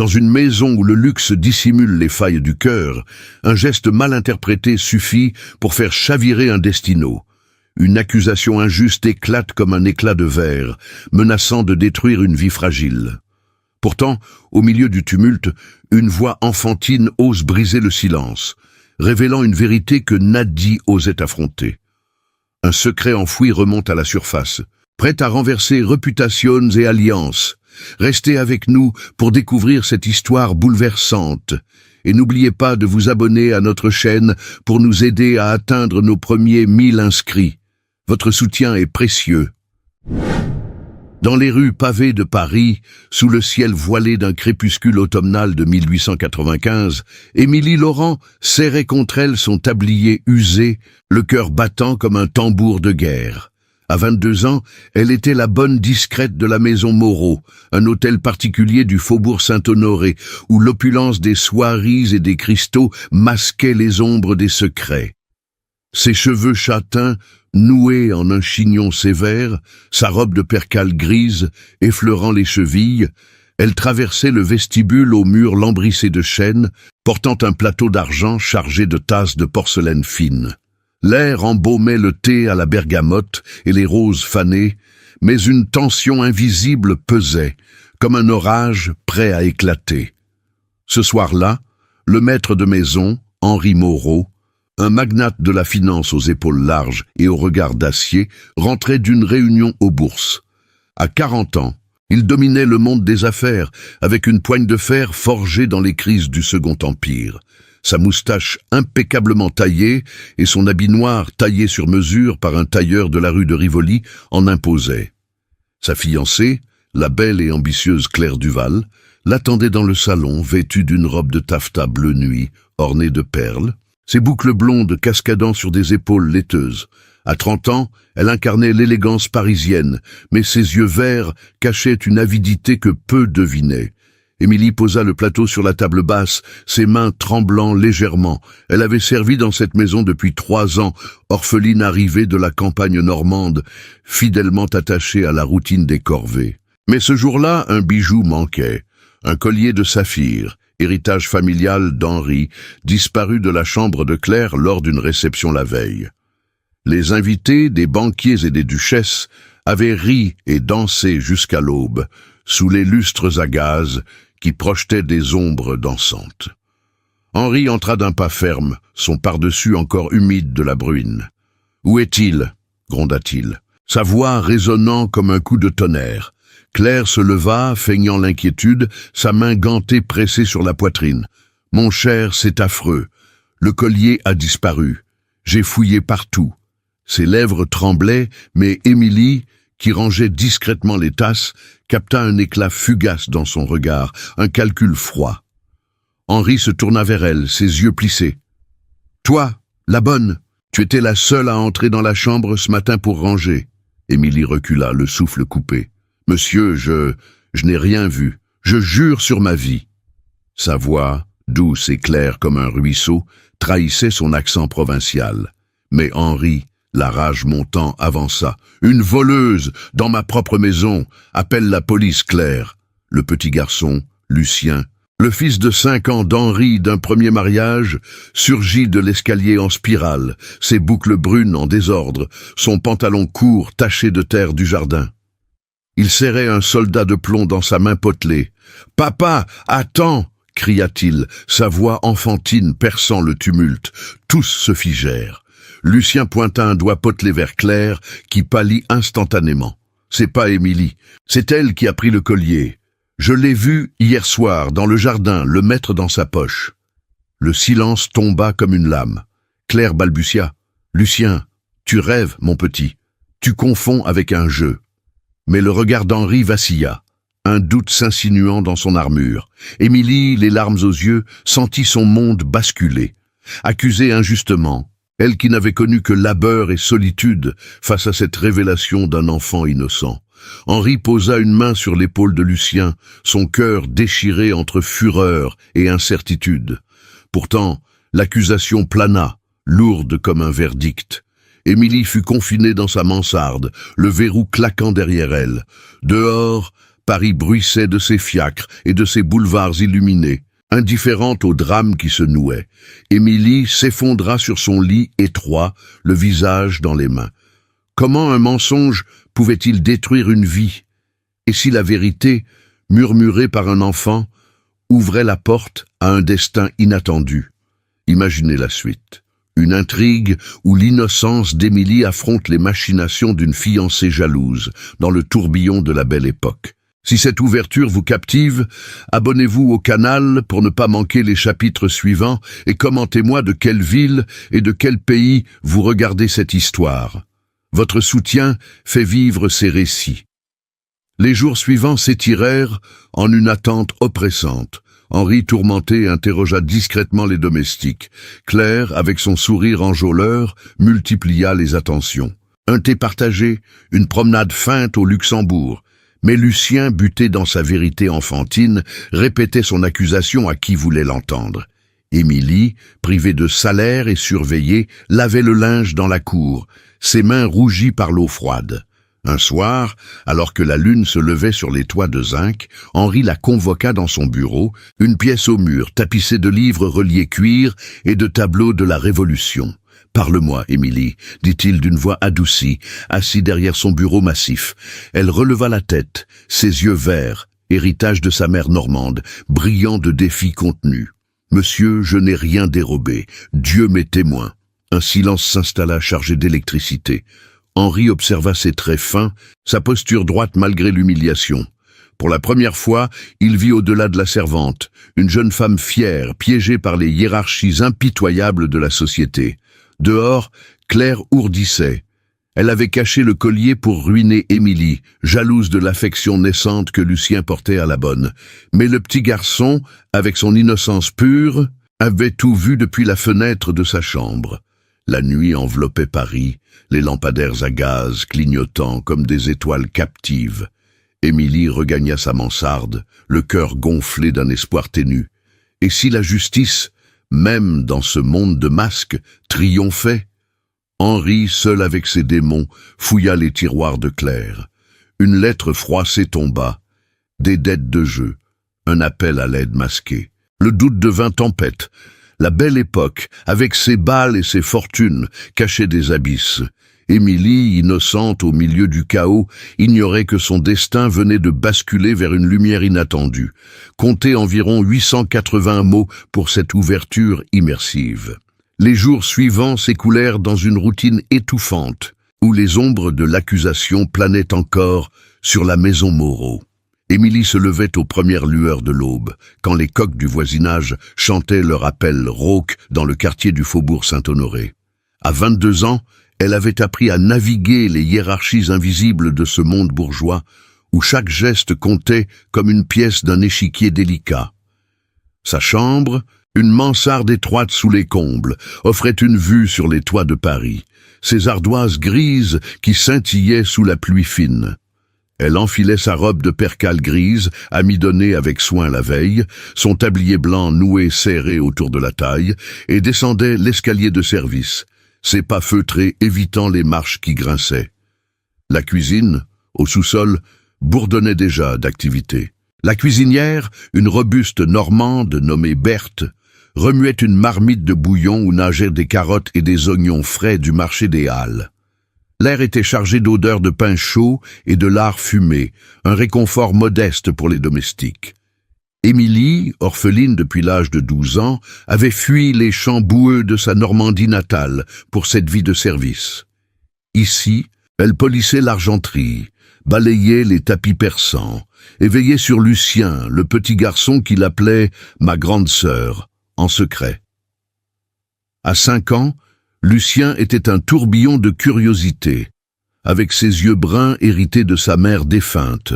Dans une maison où le luxe dissimule les failles du cœur, un geste mal interprété suffit pour faire chavirer un destino. Une accusation injuste éclate comme un éclat de verre, menaçant de détruire une vie fragile. Pourtant, au milieu du tumulte, une voix enfantine ose briser le silence, révélant une vérité que Nadi osait affronter. Un secret enfoui remonte à la surface, prêt à renverser réputations et alliances. Restez avec nous pour découvrir cette histoire bouleversante. Et n'oubliez pas de vous abonner à notre chaîne pour nous aider à atteindre nos premiers 1000 inscrits. Votre soutien est précieux. Dans les rues pavées de Paris, sous le ciel voilé d'un crépuscule automnal de 1895, Émilie Laurent serrait contre elle son tablier usé, le cœur battant comme un tambour de guerre. À 22 ans, elle était la bonne discrète de la maison Moreau, un hôtel particulier du faubourg Saint-Honoré, où l'opulence des soieries et des cristaux masquait les ombres des secrets. Ses cheveux châtains, noués en un chignon sévère, sa robe de percale grise, effleurant les chevilles, elle traversait le vestibule aux murs lambrissés de chêne, portant un plateau d'argent chargé de tasses de porcelaine fine. L'air embaumait le thé à la bergamote et les roses fanées, mais une tension invisible pesait, comme un orage prêt à éclater. Ce soir-là, le maître de maison, Henri Moreau, un magnate de la finance aux épaules larges et au regard d'acier, rentrait d'une réunion aux bourses. À 40 ans, il dominait le monde des affaires, avec une poigne de fer forgée dans les crises du Second Empire. Sa moustache impeccablement taillée et son habit noir taillé sur mesure par un tailleur de la rue de Rivoli en imposaient. Sa fiancée, la belle et ambitieuse Claire Duval, l'attendait dans le salon, vêtue d'une robe de taffetas bleu nuit, ornée de perles, ses boucles blondes cascadant sur des épaules laiteuses. À 30 ans, elle incarnait l'élégance parisienne, mais ses yeux verts cachaient une avidité que peu devinaient. Émilie posa le plateau sur la table basse, ses mains tremblant légèrement. Elle avait servi dans cette maison depuis 3 ans, orpheline arrivée de la campagne normande, fidèlement attachée à la routine des corvées. Mais ce jour-là, un bijou manquait, un collier de saphir, héritage familial d'Henri, disparu de la chambre de Claire lors d'une réception la veille. Les invités, des banquiers et des duchesses, avaient ri et dansé jusqu'à l'aube, sous les lustres à gaz qui projetaient des ombres dansantes. Henri entra d'un pas ferme, son pardessus encore humide de la bruine. « Où est-il » gronda-t-il, sa voix résonnant comme un coup de tonnerre. Claire se leva, feignant l'inquiétude, sa main gantée pressée sur la poitrine. « Mon cher, c'est affreux. Le collier a disparu. J'ai fouillé partout. » Ses lèvres tremblaient, mais Émilie, qui rangeait discrètement les tasses, capta un éclat fugace dans son regard, un calcul froid. Henri se tourna vers elle, ses yeux plissés. « Toi, la bonne, tu étais la seule à entrer dans la chambre ce matin pour ranger. » Émilie recula, le souffle coupé. « Monsieur, je n'ai rien vu. Je jure sur ma vie. » Sa voix, douce et claire comme un ruisseau, trahissait son accent provincial. Mais Henri, la rage montant, avança. « Une voleuse, dans ma propre maison. Appelle la police, Claire. » Le petit garçon, Lucien, le fils de 5 ans d'Henri d'un premier mariage, surgit de l'escalier en spirale, ses boucles brunes en désordre, son pantalon court taché de terre du jardin. Il serrait un soldat de plomb dans sa main potelée. « Papa, attends !» cria-t-il, sa voix enfantine perçant le tumulte. Tous se figèrent. Lucien pointa un doigt potelé vers Claire, qui pâlit instantanément. « C'est pas Émilie, c'est elle qui a pris le collier. Je l'ai vue hier soir, dans le jardin, le mettre dans sa poche. » Le silence tomba comme une lame. Claire balbutia. « Lucien, tu rêves, mon petit. Tu confonds avec un jeu. » Mais le regard d'Henri vacilla, un doute s'insinuant dans son armure. Émilie, les larmes aux yeux, sentit son monde basculer. Accusée injustement, elle qui n'avait connu que labeur et solitude face à cette révélation d'un enfant innocent. Henri posa une main sur l'épaule de Lucien, son cœur déchiré entre fureur et incertitude. Pourtant, l'accusation plana, lourde comme un verdict. Émilie fut confinée dans sa mansarde, le verrou claquant derrière elle. Dehors, Paris bruissait de ses fiacres et de ses boulevards illuminés. Indifférente au drame qui se nouait, Émilie s'effondra sur son lit étroit, le visage dans les mains. Comment un mensonge pouvait-il détruire une vie? Et si la vérité, murmurée par un enfant, ouvrait la porte à un destin inattendu? Imaginez la suite. Une intrigue où l'innocence d'Émilie affronte les machinations d'une fiancée jalouse, dans le tourbillon de la Belle Époque. Si cette ouverture vous captive, abonnez-vous au canal pour ne pas manquer les chapitres suivants et commentez-moi de quelle ville et de quel pays vous regardez cette histoire. Votre soutien fait vivre ces récits. Les jours suivants s'étirèrent en une attente oppressante. Henri, tourmenté, interrogea discrètement les domestiques. Claire, avec son sourire enjôleur, multiplia les attentions. Un thé partagé, une promenade feinte au Luxembourg. Mais Lucien, buté dans sa vérité enfantine, répétait son accusation à qui voulait l'entendre. Émilie, privée de salaire et surveillée, lavait le linge dans la cour, ses mains rougies par l'eau froide. Un soir, alors que la lune se levait sur les toits de zinc, Henri la convoqua dans son bureau, une pièce au mur tapissée de livres reliés cuir et de tableaux de la Révolution. « Parle-moi, Émilie, dit-il d'une voix adoucie, assis derrière son bureau massif. Elle releva la tête, ses yeux verts, héritage de sa mère normande, brillants de défis contenus. « Monsieur, je n'ai rien dérobé, Dieu m'est témoin. » Un silence s'installa chargé d'électricité. Henri observa ses traits fins, sa posture droite malgré l'humiliation. Pour la première fois, il vit au-delà de la servante, une jeune femme fière, piégée par les hiérarchies impitoyables de la société. Dehors, Claire ourdissait. Elle avait caché le collier pour ruiner Émilie, jalouse de l'affection naissante que Lucien portait à la bonne. Mais le petit garçon, avec son innocence pure, avait tout vu depuis la fenêtre de sa chambre. La nuit enveloppait Paris, les lampadaires à gaz clignotant comme des étoiles captives. Émilie regagna sa mansarde, le cœur gonflé d'un espoir ténu. Et si la justice, même dans ce monde de masques, triomphait? Henri, seul avec ses démons, fouilla les tiroirs de Claire. Une lettre froissée tomba. Des dettes de jeu. Un appel à l'aide masqué. Le doute devint tempête. La Belle Époque, avec ses balles et ses fortunes, cachait des abysses. Émilie, innocente au milieu du chaos, ignorait que son destin venait de basculer vers une lumière inattendue. Comptez environ 880 mots pour cette ouverture immersive. Les jours suivants s'écoulèrent dans une routine étouffante, où les ombres de l'accusation planaient encore sur la maison Moreau. Émilie se levait aux premières lueurs de l'aube, quand les coqs du voisinage chantaient leur appel rauque dans le quartier du faubourg Saint-Honoré. À 22 ans, elle avait appris à naviguer les hiérarchies invisibles de ce monde bourgeois, où chaque geste comptait comme une pièce d'un échiquier délicat. Sa chambre, une mansarde étroite sous les combles, offrait une vue sur les toits de Paris, ses ardoises grises qui scintillaient sous la pluie fine. Elle enfilait sa robe de percale grise, amidonnée avec soin la veille, son tablier blanc noué serré autour de la taille, et descendait l'escalier de service, ses pas feutrés évitant les marches qui grinçaient. La cuisine, au sous-sol, bourdonnait déjà d'activité. La cuisinière, une robuste normande nommée Berthe, remuait une marmite de bouillon où nageaient des carottes et des oignons frais du marché des Halles. L'air était chargé d'odeurs de pain chaud et de lard fumé, un réconfort modeste pour les domestiques. Émilie, orpheline depuis l'âge de 12 ans, avait fui les champs boueux de sa Normandie natale pour cette vie de service. Ici, elle polissait l'argenterie, balayait les tapis persans, et veillait sur Lucien, le petit garçon qu'il appelait « ma grande sœur », en secret. À 5 ans, Lucien était un tourbillon de curiosité, avec ses yeux bruns hérités de sa mère défunte.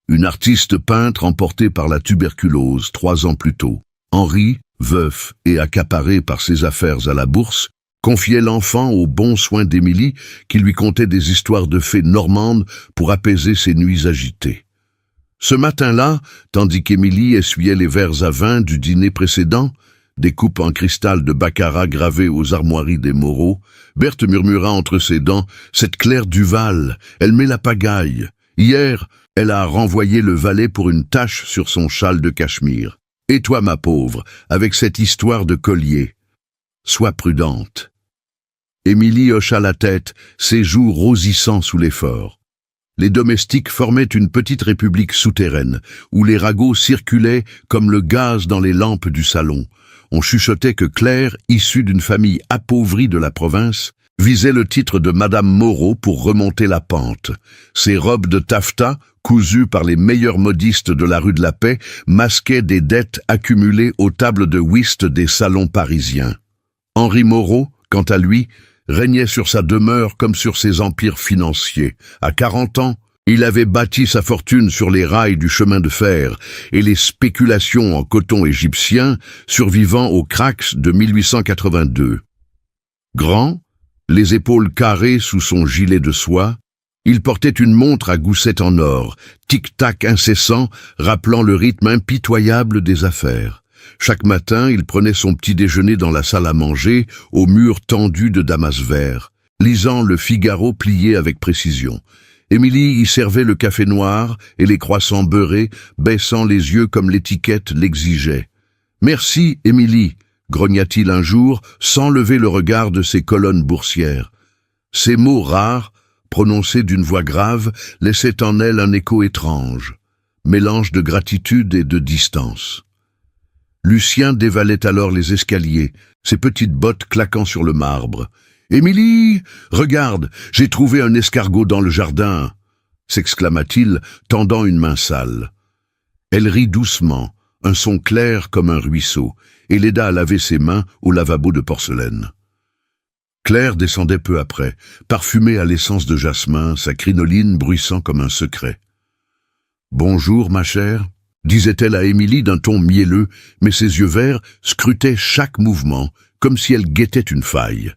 Une artiste peintre emportée par la tuberculose 3 ans plus tôt. Henri, veuf et accaparé par ses affaires à la bourse, confiait l'enfant aux bons soins d'Émilie qui lui contait des histoires de fées normandes pour apaiser ses nuits agitées. Ce matin-là, tandis qu'Émilie essuyait les verres à vin du dîner précédent, des coupes en cristal de baccarat gravées aux armoiries des Moreau, Berthe murmura entre ses dents « Cette Claire Duval, elle met la pagaille. Hier, Elle a renvoyé le valet pour une tache sur son châle de cachemire. Et toi, ma pauvre, avec cette histoire de collier. Sois prudente. Émilie hocha la tête, ses joues rosissant sous l'effort. Les domestiques formaient une petite république souterraine, où les ragots circulaient comme le gaz dans les lampes du salon. On chuchotait que Claire, issue d'une famille appauvrie de la province, visait le titre de Madame Moreau pour remonter la pente. Ses robes de taffetas, cousues par les meilleurs modistes de la rue de la Paix, masquaient des dettes accumulées aux tables de whist des salons parisiens. Henri Moreau, quant à lui, régnait sur sa demeure comme sur ses empires financiers. À 40 ans, il avait bâti sa fortune sur les rails du chemin de fer et les spéculations en coton égyptien survivant aux cracks de 1882. Grand, les épaules carrées sous son gilet de soie, il portait une montre à gousset en or, tic-tac incessant, rappelant le rythme impitoyable des affaires. Chaque matin, il prenait son petit déjeuner dans la salle à manger, au mur tendu de damas vert, lisant le Figaro plié avec précision. Émilie y servait le café noir et les croissants beurrés, baissant les yeux comme l'étiquette l'exigeait. « Merci, Émilie !» grogna-t-il un jour, sans lever le regard de ses colonnes boursières. Ces mots rares, prononcés d'une voix grave, laissaient en elle un écho étrange, mélange de gratitude et de distance. Lucien dévalait alors les escaliers, ses petites bottes claquant sur le marbre. « Émilie, regarde, j'ai trouvé un escargot dans le jardin !» s'exclama-t-il, tendant une main sale. Elle rit doucement, un son clair comme un ruisseau, et l'aida à laver ses mains au lavabo de porcelaine. Claire descendait peu après, parfumée à l'essence de jasmin, sa crinoline bruissant comme un secret. « Bonjour, ma chère », disait-elle à Émilie d'un ton mielleux, mais ses yeux verts scrutaient chaque mouvement, comme si elle guettait une faille.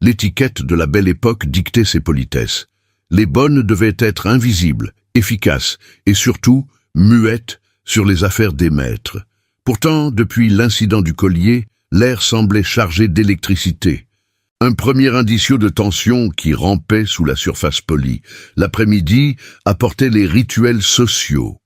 L'étiquette de la belle époque dictait ses politesses. Les bonnes devaient être invisibles, efficaces, et surtout muettes sur les affaires des maîtres. Pourtant, depuis l'incident du collier, l'air semblait chargé d'électricité. Un premier indicio de tension qui rampait sous la surface polie. L'après-midi apportait les rituels sociaux.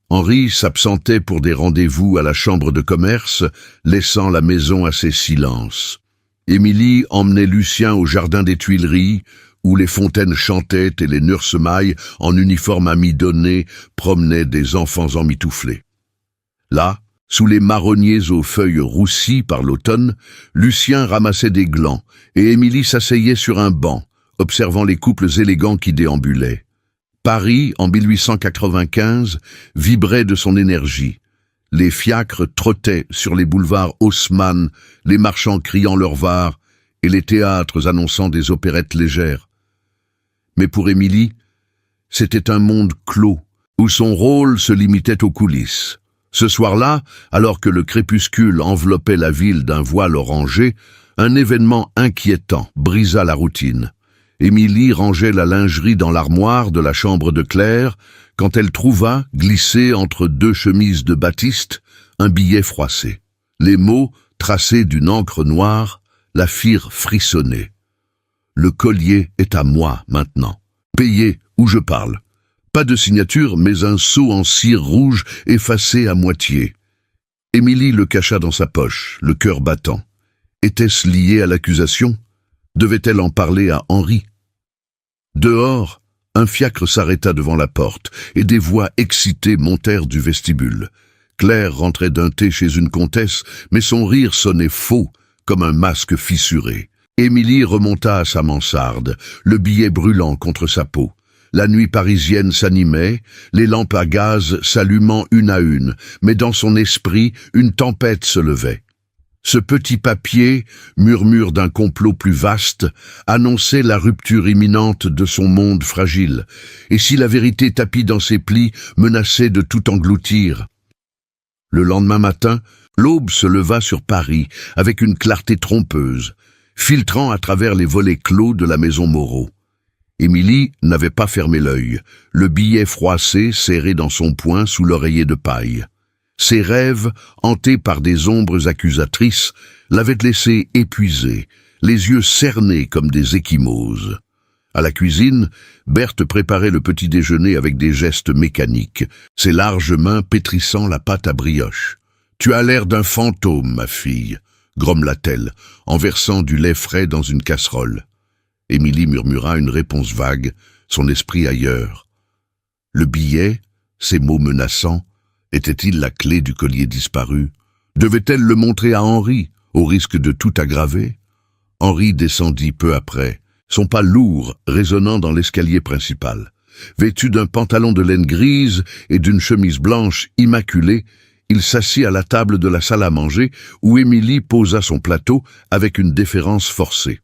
Henri s'absentait pour des rendez-vous à la chambre de commerce, laissant la maison à ses silences. Émilie emmenait Lucien au jardin des Tuileries, où les fontaines chantaient et les nursemailles, en uniforme amidonné, promenaient des enfants emmitouflés. Là, sous les marronniers aux feuilles roussies par l'automne, Lucien ramassait des glands, et Émilie s'asseyait sur un banc, observant les couples élégants qui déambulaient. Paris, en 1895, vibrait de son énergie. Les fiacres trottaient sur les boulevards Haussmann, les marchands criant leur var, et les théâtres annonçant des opérettes légères. Mais pour Émilie, c'était un monde clos, où son rôle se limitait aux coulisses. Ce soir-là, alors que le crépuscule enveloppait la ville d'un voile orangé, un événement inquiétant brisa la routine. Émilie rangeait la lingerie dans l'armoire de la chambre de Claire quand elle trouva, glissé entre deux chemises de batiste, un billet froissé. Les mots, tracés d'une encre noire, la firent frissonner. « Le collier est à moi maintenant. Payé où je parle. Pas de signature, mais un sceau en cire rouge effacé à moitié. » Émilie le cacha dans sa poche, le cœur battant. Était-ce lié à l'accusation ? Devait-elle en parler à Henri ? Dehors, un fiacre s'arrêta devant la porte, et des voix excitées montèrent du vestibule. Claire rentrait d'un thé chez une comtesse, mais son rire sonnait faux, comme un masque fissuré. Émilie remonta à sa mansarde, le billet brûlant contre sa peau. La nuit parisienne s'animait, les lampes à gaz s'allumant une à une, mais dans son esprit, une tempête se levait. Ce petit papier, murmure d'un complot plus vaste, annonçait la rupture imminente de son monde fragile, et si la vérité tapie dans ses plis menaçait de tout engloutir. Le lendemain matin, l'aube se leva sur Paris avec une clarté trompeuse, filtrant à travers les volets clos de la maison Moreau. Émilie n'avait pas fermé l'œil, le billet froissé serré dans son poing sous l'oreiller de paille. Ses rêves, hantés par des ombres accusatrices, l'avaient laissé épuisé, les yeux cernés comme des ecchymoses. À la cuisine, Berthe préparait le petit déjeuner avec des gestes mécaniques, ses larges mains pétrissant la pâte à brioche. « Tu as l'air d'un fantôme, ma fille », grommela-t-elle, en versant du lait frais dans une casserole. Émilie murmura une réponse vague, son esprit ailleurs. Le billet, ces mots menaçants, était-il la clé du collier disparu? Devait-elle le montrer à Henri, au risque de tout aggraver? Henri descendit peu après, son pas lourd résonnant dans l'escalier principal. Vêtu d'un pantalon de laine grise et d'une chemise blanche immaculée, il s'assit à la table de la salle à manger où Émilie posa son plateau avec une déférence forcée.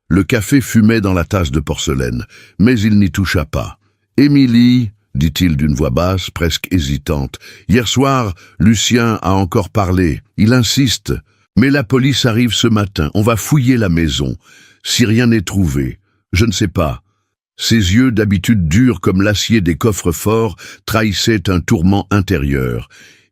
Le café fumait dans la tasse de porcelaine, mais il n'y toucha pas. « Émilie, dit-il d'une voix basse, presque hésitante, hier soir, Lucien a encore parlé. Il insiste. Mais la police arrive ce matin, on va fouiller la maison. Si rien n'est trouvé, je ne sais pas. » Ses yeux, d'habitude durs comme l'acier des coffres forts, trahissaient un tourment intérieur.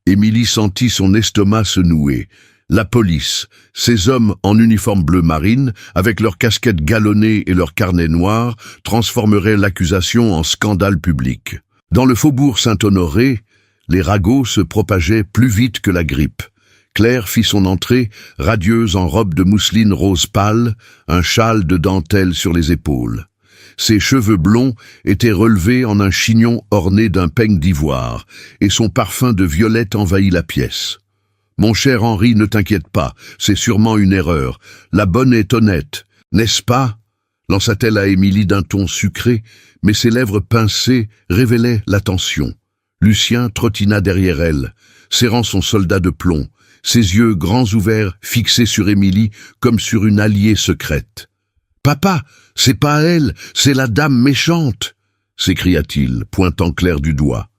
Émilie sentit son estomac se nouer. La police, ces hommes en uniforme bleu marine, avec leurs casquettes galonnées et leurs carnets noirs, transformeraient l'accusation en scandale public. Dans le faubourg Saint-Honoré, les ragots se propageaient plus vite que la grippe. Claire fit son entrée, radieuse en robe de mousseline rose pâle, un châle de dentelle sur les épaules. Ses cheveux blonds étaient relevés en un chignon orné d'un peigne d'ivoire, et son parfum de violette envahit la pièce. « Mon cher Henri, ne t'inquiète pas, c'est sûrement une erreur. La bonne est honnête, n'est-ce pas ?» lança-t-elle à Émilie d'un ton sucré, mais ses lèvres pincées révélaient l'attention. Lucien trottina derrière elle, serrant son soldat de plomb, ses yeux grands ouverts fixés sur Émilie comme sur une alliée secrète. « Papa, c'est pas elle, c'est la dame méchante !» s'écria-t-il, pointant Claire du doigt.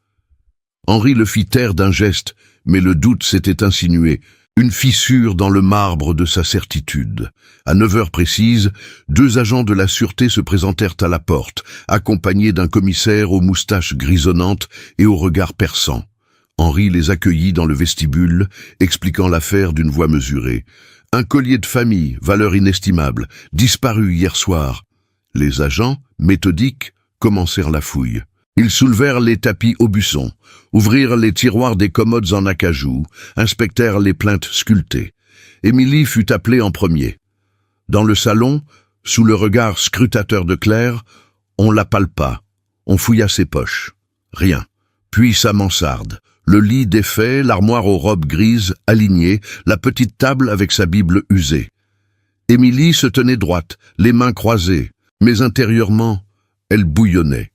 Henri le fit taire d'un geste, mais le doute s'était insinué, une fissure dans le marbre de sa certitude. À 9 heures précises, 2 agents de la sûreté se présentèrent à la porte, accompagnés d'un commissaire aux moustaches grisonnantes et au regard perçant. Henri les accueillit dans le vestibule, expliquant l'affaire d'une voix mesurée. « Un collier de famille, valeur inestimable, disparu hier soir. » Les agents, méthodiques, commencèrent la fouille. Ils soulevèrent les tapis aubusson, ouvrirent les tiroirs des commodes en acajou, inspectèrent les plaintes sculptées. Émilie fut appelée en premier. Dans le salon, sous le regard scrutateur de Claire, on la palpa, on fouilla ses poches. Rien. Puis sa mansarde. Le lit défait, l'armoire aux robes grises alignées, la petite table avec sa Bible usée. Émilie se tenait droite, les mains croisées, mais intérieurement, elle bouillonnait.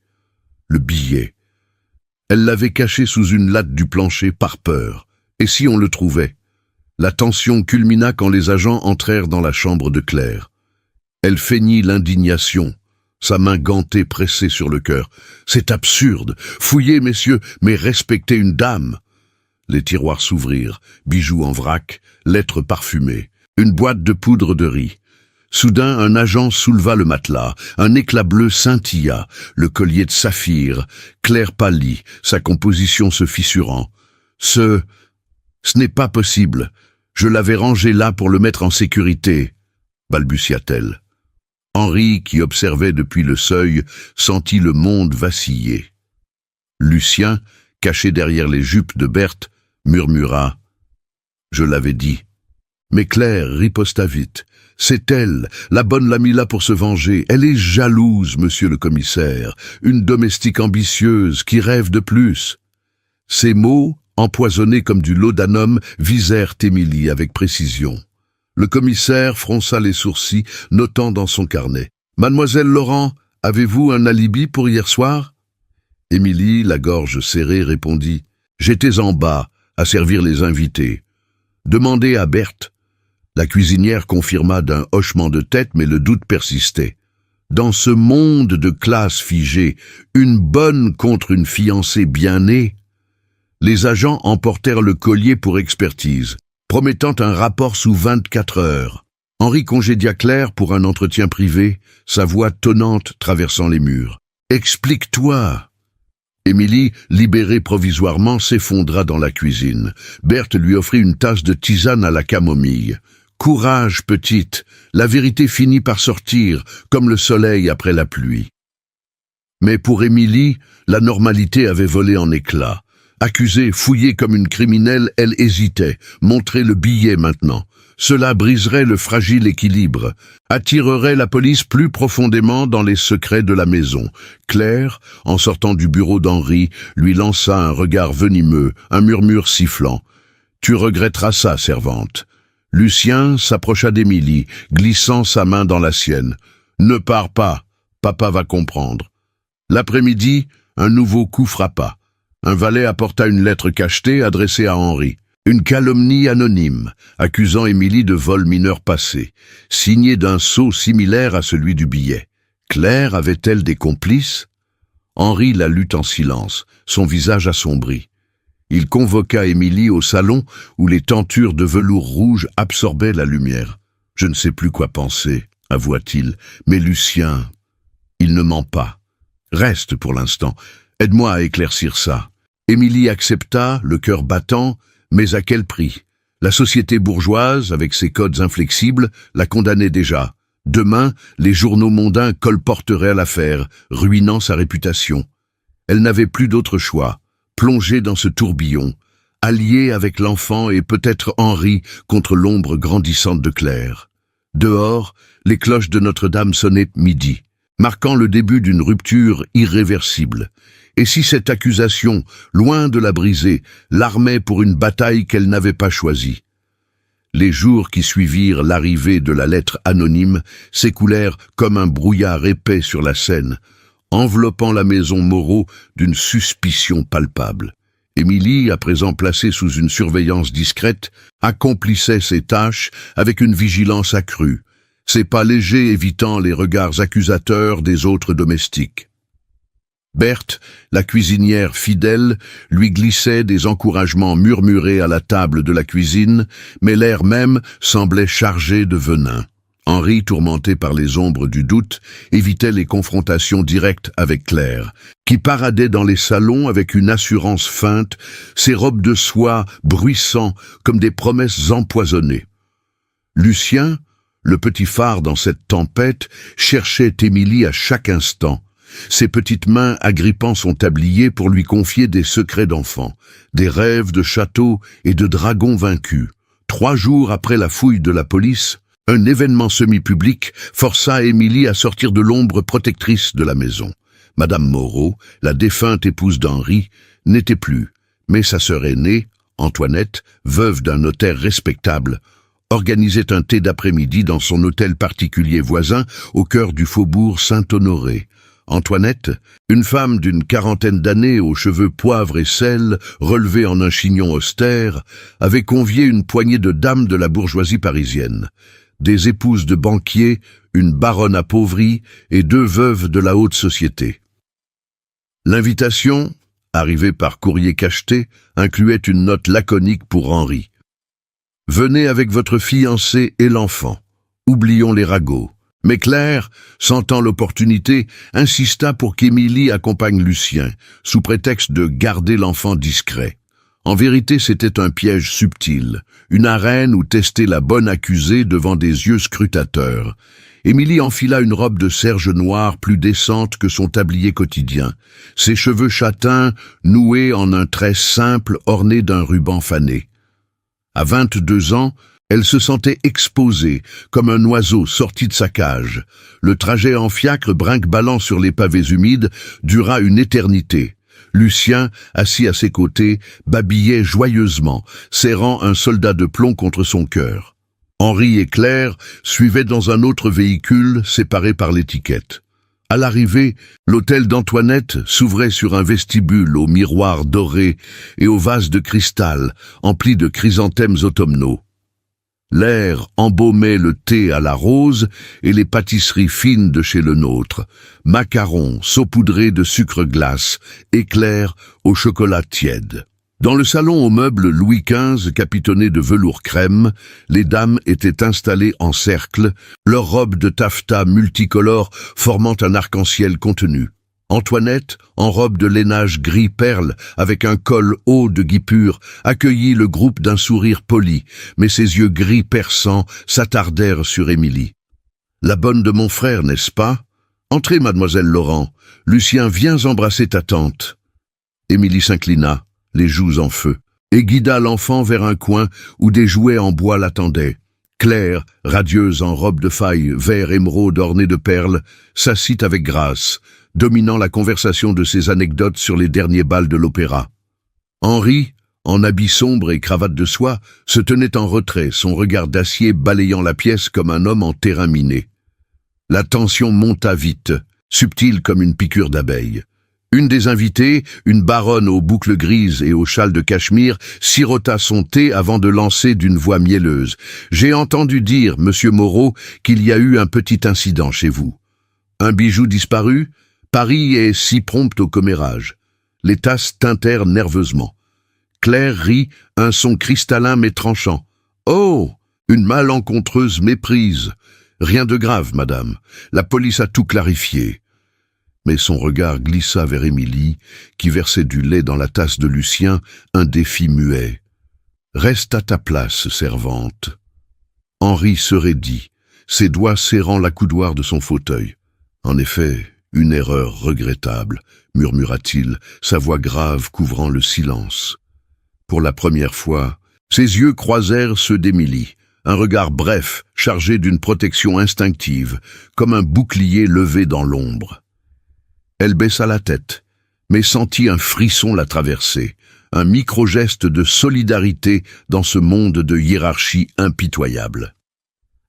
Le billet. Elle l'avait caché sous une latte du plancher par peur. Et si on le trouvait? La tension culmina quand les agents entrèrent dans la chambre de Claire. Elle feignit l'indignation, sa main gantée pressée sur le cœur. « C'est absurde! Fouillez, messieurs, mais respectez une dame !» Les tiroirs s'ouvrirent, bijoux en vrac, lettres parfumées, une boîte de poudre de riz. Soudain, un agent souleva le matelas, un éclat bleu scintilla, le collier de saphir. Claire pâlit, sa composition se fissurant. « Ce n'est pas possible. Je l'avais rangé là pour le mettre en sécurité, » balbutia-t-elle. Henri, qui observait depuis le seuil, sentit le monde vaciller. Lucien, caché derrière les jupes de Berthe, murmura « Je l'avais dit ». Mais Claire riposta vite. « C'est elle, la bonne l'a mis là pour se venger. Elle est jalouse, monsieur le commissaire, une domestique ambitieuse qui rêve de plus. » Ces mots, empoisonnés comme du laudanum, visèrent Émilie avec précision. Le commissaire fronça les sourcils, notant dans son carnet. « Mademoiselle Laurent, avez-vous un alibi pour hier soir ?» Émilie, la gorge serrée, répondit « J'étais en bas, à servir les invités. » Demandez à Berthe. La cuisinière confirma d'un hochement de tête, mais le doute persistait. Dans ce monde de classe figée, une bonne contre une fiancée bien née, les agents emportèrent le collier pour expertise, promettant un rapport sous 24 heures. Henri congédia Claire pour un entretien privé, sa voix tonnante traversant les murs. « Explique-toi !» Émilie, libérée provisoirement, s'effondra dans la cuisine. Berthe lui offrit une tasse de tisane à la camomille. Courage, petite, la vérité finit par sortir, comme le soleil après la pluie. Mais pour Émilie, la normalité avait volé en éclats. Accusée, fouillée comme une criminelle, elle hésitait, montrer le billet maintenant. Cela briserait le fragile équilibre, attirerait la police plus profondément dans les secrets de la maison. Claire, en sortant du bureau d'Henri, lui lança un regard venimeux, un murmure sifflant. « Tu regretteras ça, servante. » Lucien s'approcha d'Émilie, glissant sa main dans la sienne. « Ne pars pas, papa va comprendre. » L'après-midi, un nouveau coup frappa. Un valet apporta une lettre cachetée adressée à Henri. Une calomnie anonyme, accusant Émilie de vol mineur passé, signée d'un sceau similaire à celui du billet. Claire avait-elle des complices? Henri la lut en silence, son visage assombri. Il convoqua Émilie au salon où les tentures de velours rouge absorbaient la lumière. « Je ne sais plus quoi penser, avoua-t-il, mais Lucien, il ne ment pas. Reste pour l'instant, aide-moi à éclaircir ça. » Émilie accepta, le cœur battant, mais à quel prix? La société bourgeoise, avec ses codes inflexibles, la condamnait déjà. Demain, les journaux mondains colporteraient à l'affaire, ruinant sa réputation. Elle n'avait plus d'autre choix, plongée dans ce tourbillon, alliée avec l'enfant et peut-être Henri contre l'ombre grandissante de Claire. Dehors, les cloches de Notre-Dame sonnaient midi, marquant le début d'une rupture irréversible. Et si cette accusation, loin de la briser, l'armait pour une bataille qu'elle n'avait pas choisie? Les jours qui suivirent l'arrivée de la lettre anonyme s'écoulèrent comme un brouillard épais sur la Seine, enveloppant la maison Moreau d'une suspicion palpable. Émilie, à présent placée sous une surveillance discrète, accomplissait ses tâches avec une vigilance accrue, ses pas légers évitant les regards accusateurs des autres domestiques. Berthe, la cuisinière fidèle, lui glissait des encouragements murmurés à la table de la cuisine, mais l'air même semblait chargé de venin. Henri, tourmenté par les ombres du doute, évitait les confrontations directes avec Claire, qui paradait dans les salons avec une assurance feinte, ses robes de soie bruissant comme des promesses empoisonnées. Lucien, le petit phare dans cette tempête, cherchait Émilie à chaque instant, ses petites mains agrippant son tablier pour lui confier des secrets d'enfant, des rêves de château et de dragons vaincus. 3 jours après la fouille de la police, un événement semi-public força Émilie à sortir de l'ombre protectrice de la maison. Madame Moreau, la défunte épouse d'Henri, n'était plus, mais sa sœur aînée, Antoinette, veuve d'un notaire respectable, organisait un thé d'après-midi dans son hôtel particulier voisin au cœur du faubourg Saint-Honoré. Antoinette, une femme d'une 40aine d'années aux cheveux poivre et sel, relevés en un chignon austère, avait convié une poignée de dames de la bourgeoisie parisienne, des épouses de banquiers, une baronne appauvrie et 2 veuves de la haute société. L'invitation, arrivée par courrier cacheté, incluait une note laconique pour Henri. « Venez avec votre fiancé et l'enfant. Oublions les ragots. » Mais Claire, sentant l'opportunité, insista pour qu'Émilie accompagne Lucien, sous prétexte de garder l'enfant discret. En vérité, c'était un piège subtil, une arène où tester la bonne accusée devant des yeux scrutateurs. Émilie enfila une robe de serge noire plus décente que son tablier quotidien, ses cheveux châtains noués en un trait simple orné d'un ruban fané. À 22 ans, elle se sentait exposée, comme un oiseau sorti de sa cage. Le trajet en fiacre brinque-ballant sur les pavés humides dura une éternité. Lucien, assis à ses côtés, babillait joyeusement, serrant un soldat de plomb contre son cœur. Henri et Claire suivaient dans un autre véhicule, séparé par l'étiquette. À l'arrivée, l'hôtel d'Antoinette s'ouvrait sur un vestibule aux miroirs dorés et aux vases de cristal, emplis de chrysanthèmes automnaux. L'air embaumait le thé à la rose et les pâtisseries fines de chez le nôtre, macarons saupoudrés de sucre glace, éclairs au chocolat tiède. Dans le salon aux meubles Louis XV capitonné de velours crème, les dames étaient installées en cercle, leurs robes de taffetas multicolores formant un arc-en-ciel contenu. Antoinette, en robe de lainage gris perle, avec un col haut de guipure, accueillit le groupe d'un sourire poli, mais ses yeux gris perçants s'attardèrent sur Émilie. « La bonne de mon frère, n'est-ce pas? Entrez, mademoiselle Laurent. Lucien, viens embrasser ta tante. » Émilie s'inclina, les joues en feu, et guida l'enfant vers un coin où des jouets en bois l'attendaient. Claire, radieuse en robe de faille vert émeraude ornée de perles, s'assit avec grâce, dominant la conversation de ses anecdotes sur les derniers bals de l'opéra. Henri, en habit sombre et cravate de soie, se tenait en retrait, son regard d'acier balayant la pièce comme un homme en terrain miné. La tension monta vite, subtile comme une piqûre d'abeille. Une des invitées, une baronne aux boucles grises et au châle de cachemire, sirota son thé avant de lancer d'une voix mielleuse. « J'ai entendu dire, monsieur Moreau, qu'il y a eu un petit incident chez vous. Un bijou disparu? Paris est si prompt au commérage. » Les tasses tintèrent nerveusement. Claire rit, un son cristallin mais tranchant. « Oh, une malencontreuse méprise. Rien de grave, madame. La police a tout clarifié. » Mais son regard glissa vers Émilie, qui versait du lait dans la tasse de Lucien, un défi muet. « Reste à ta place, servante. » Henri se raidit, ses doigts serrant l'accoudoir de son fauteuil. En effet, une erreur regrettable, murmura-t-il, sa voix grave couvrant le silence. Pour la première fois, ses yeux croisèrent ceux d'Émilie, un regard bref, chargé d'une protection instinctive, comme un bouclier levé dans l'ombre. Elle baissa la tête, mais sentit un frisson la traverser, un micro-geste de solidarité dans ce monde de hiérarchie impitoyable.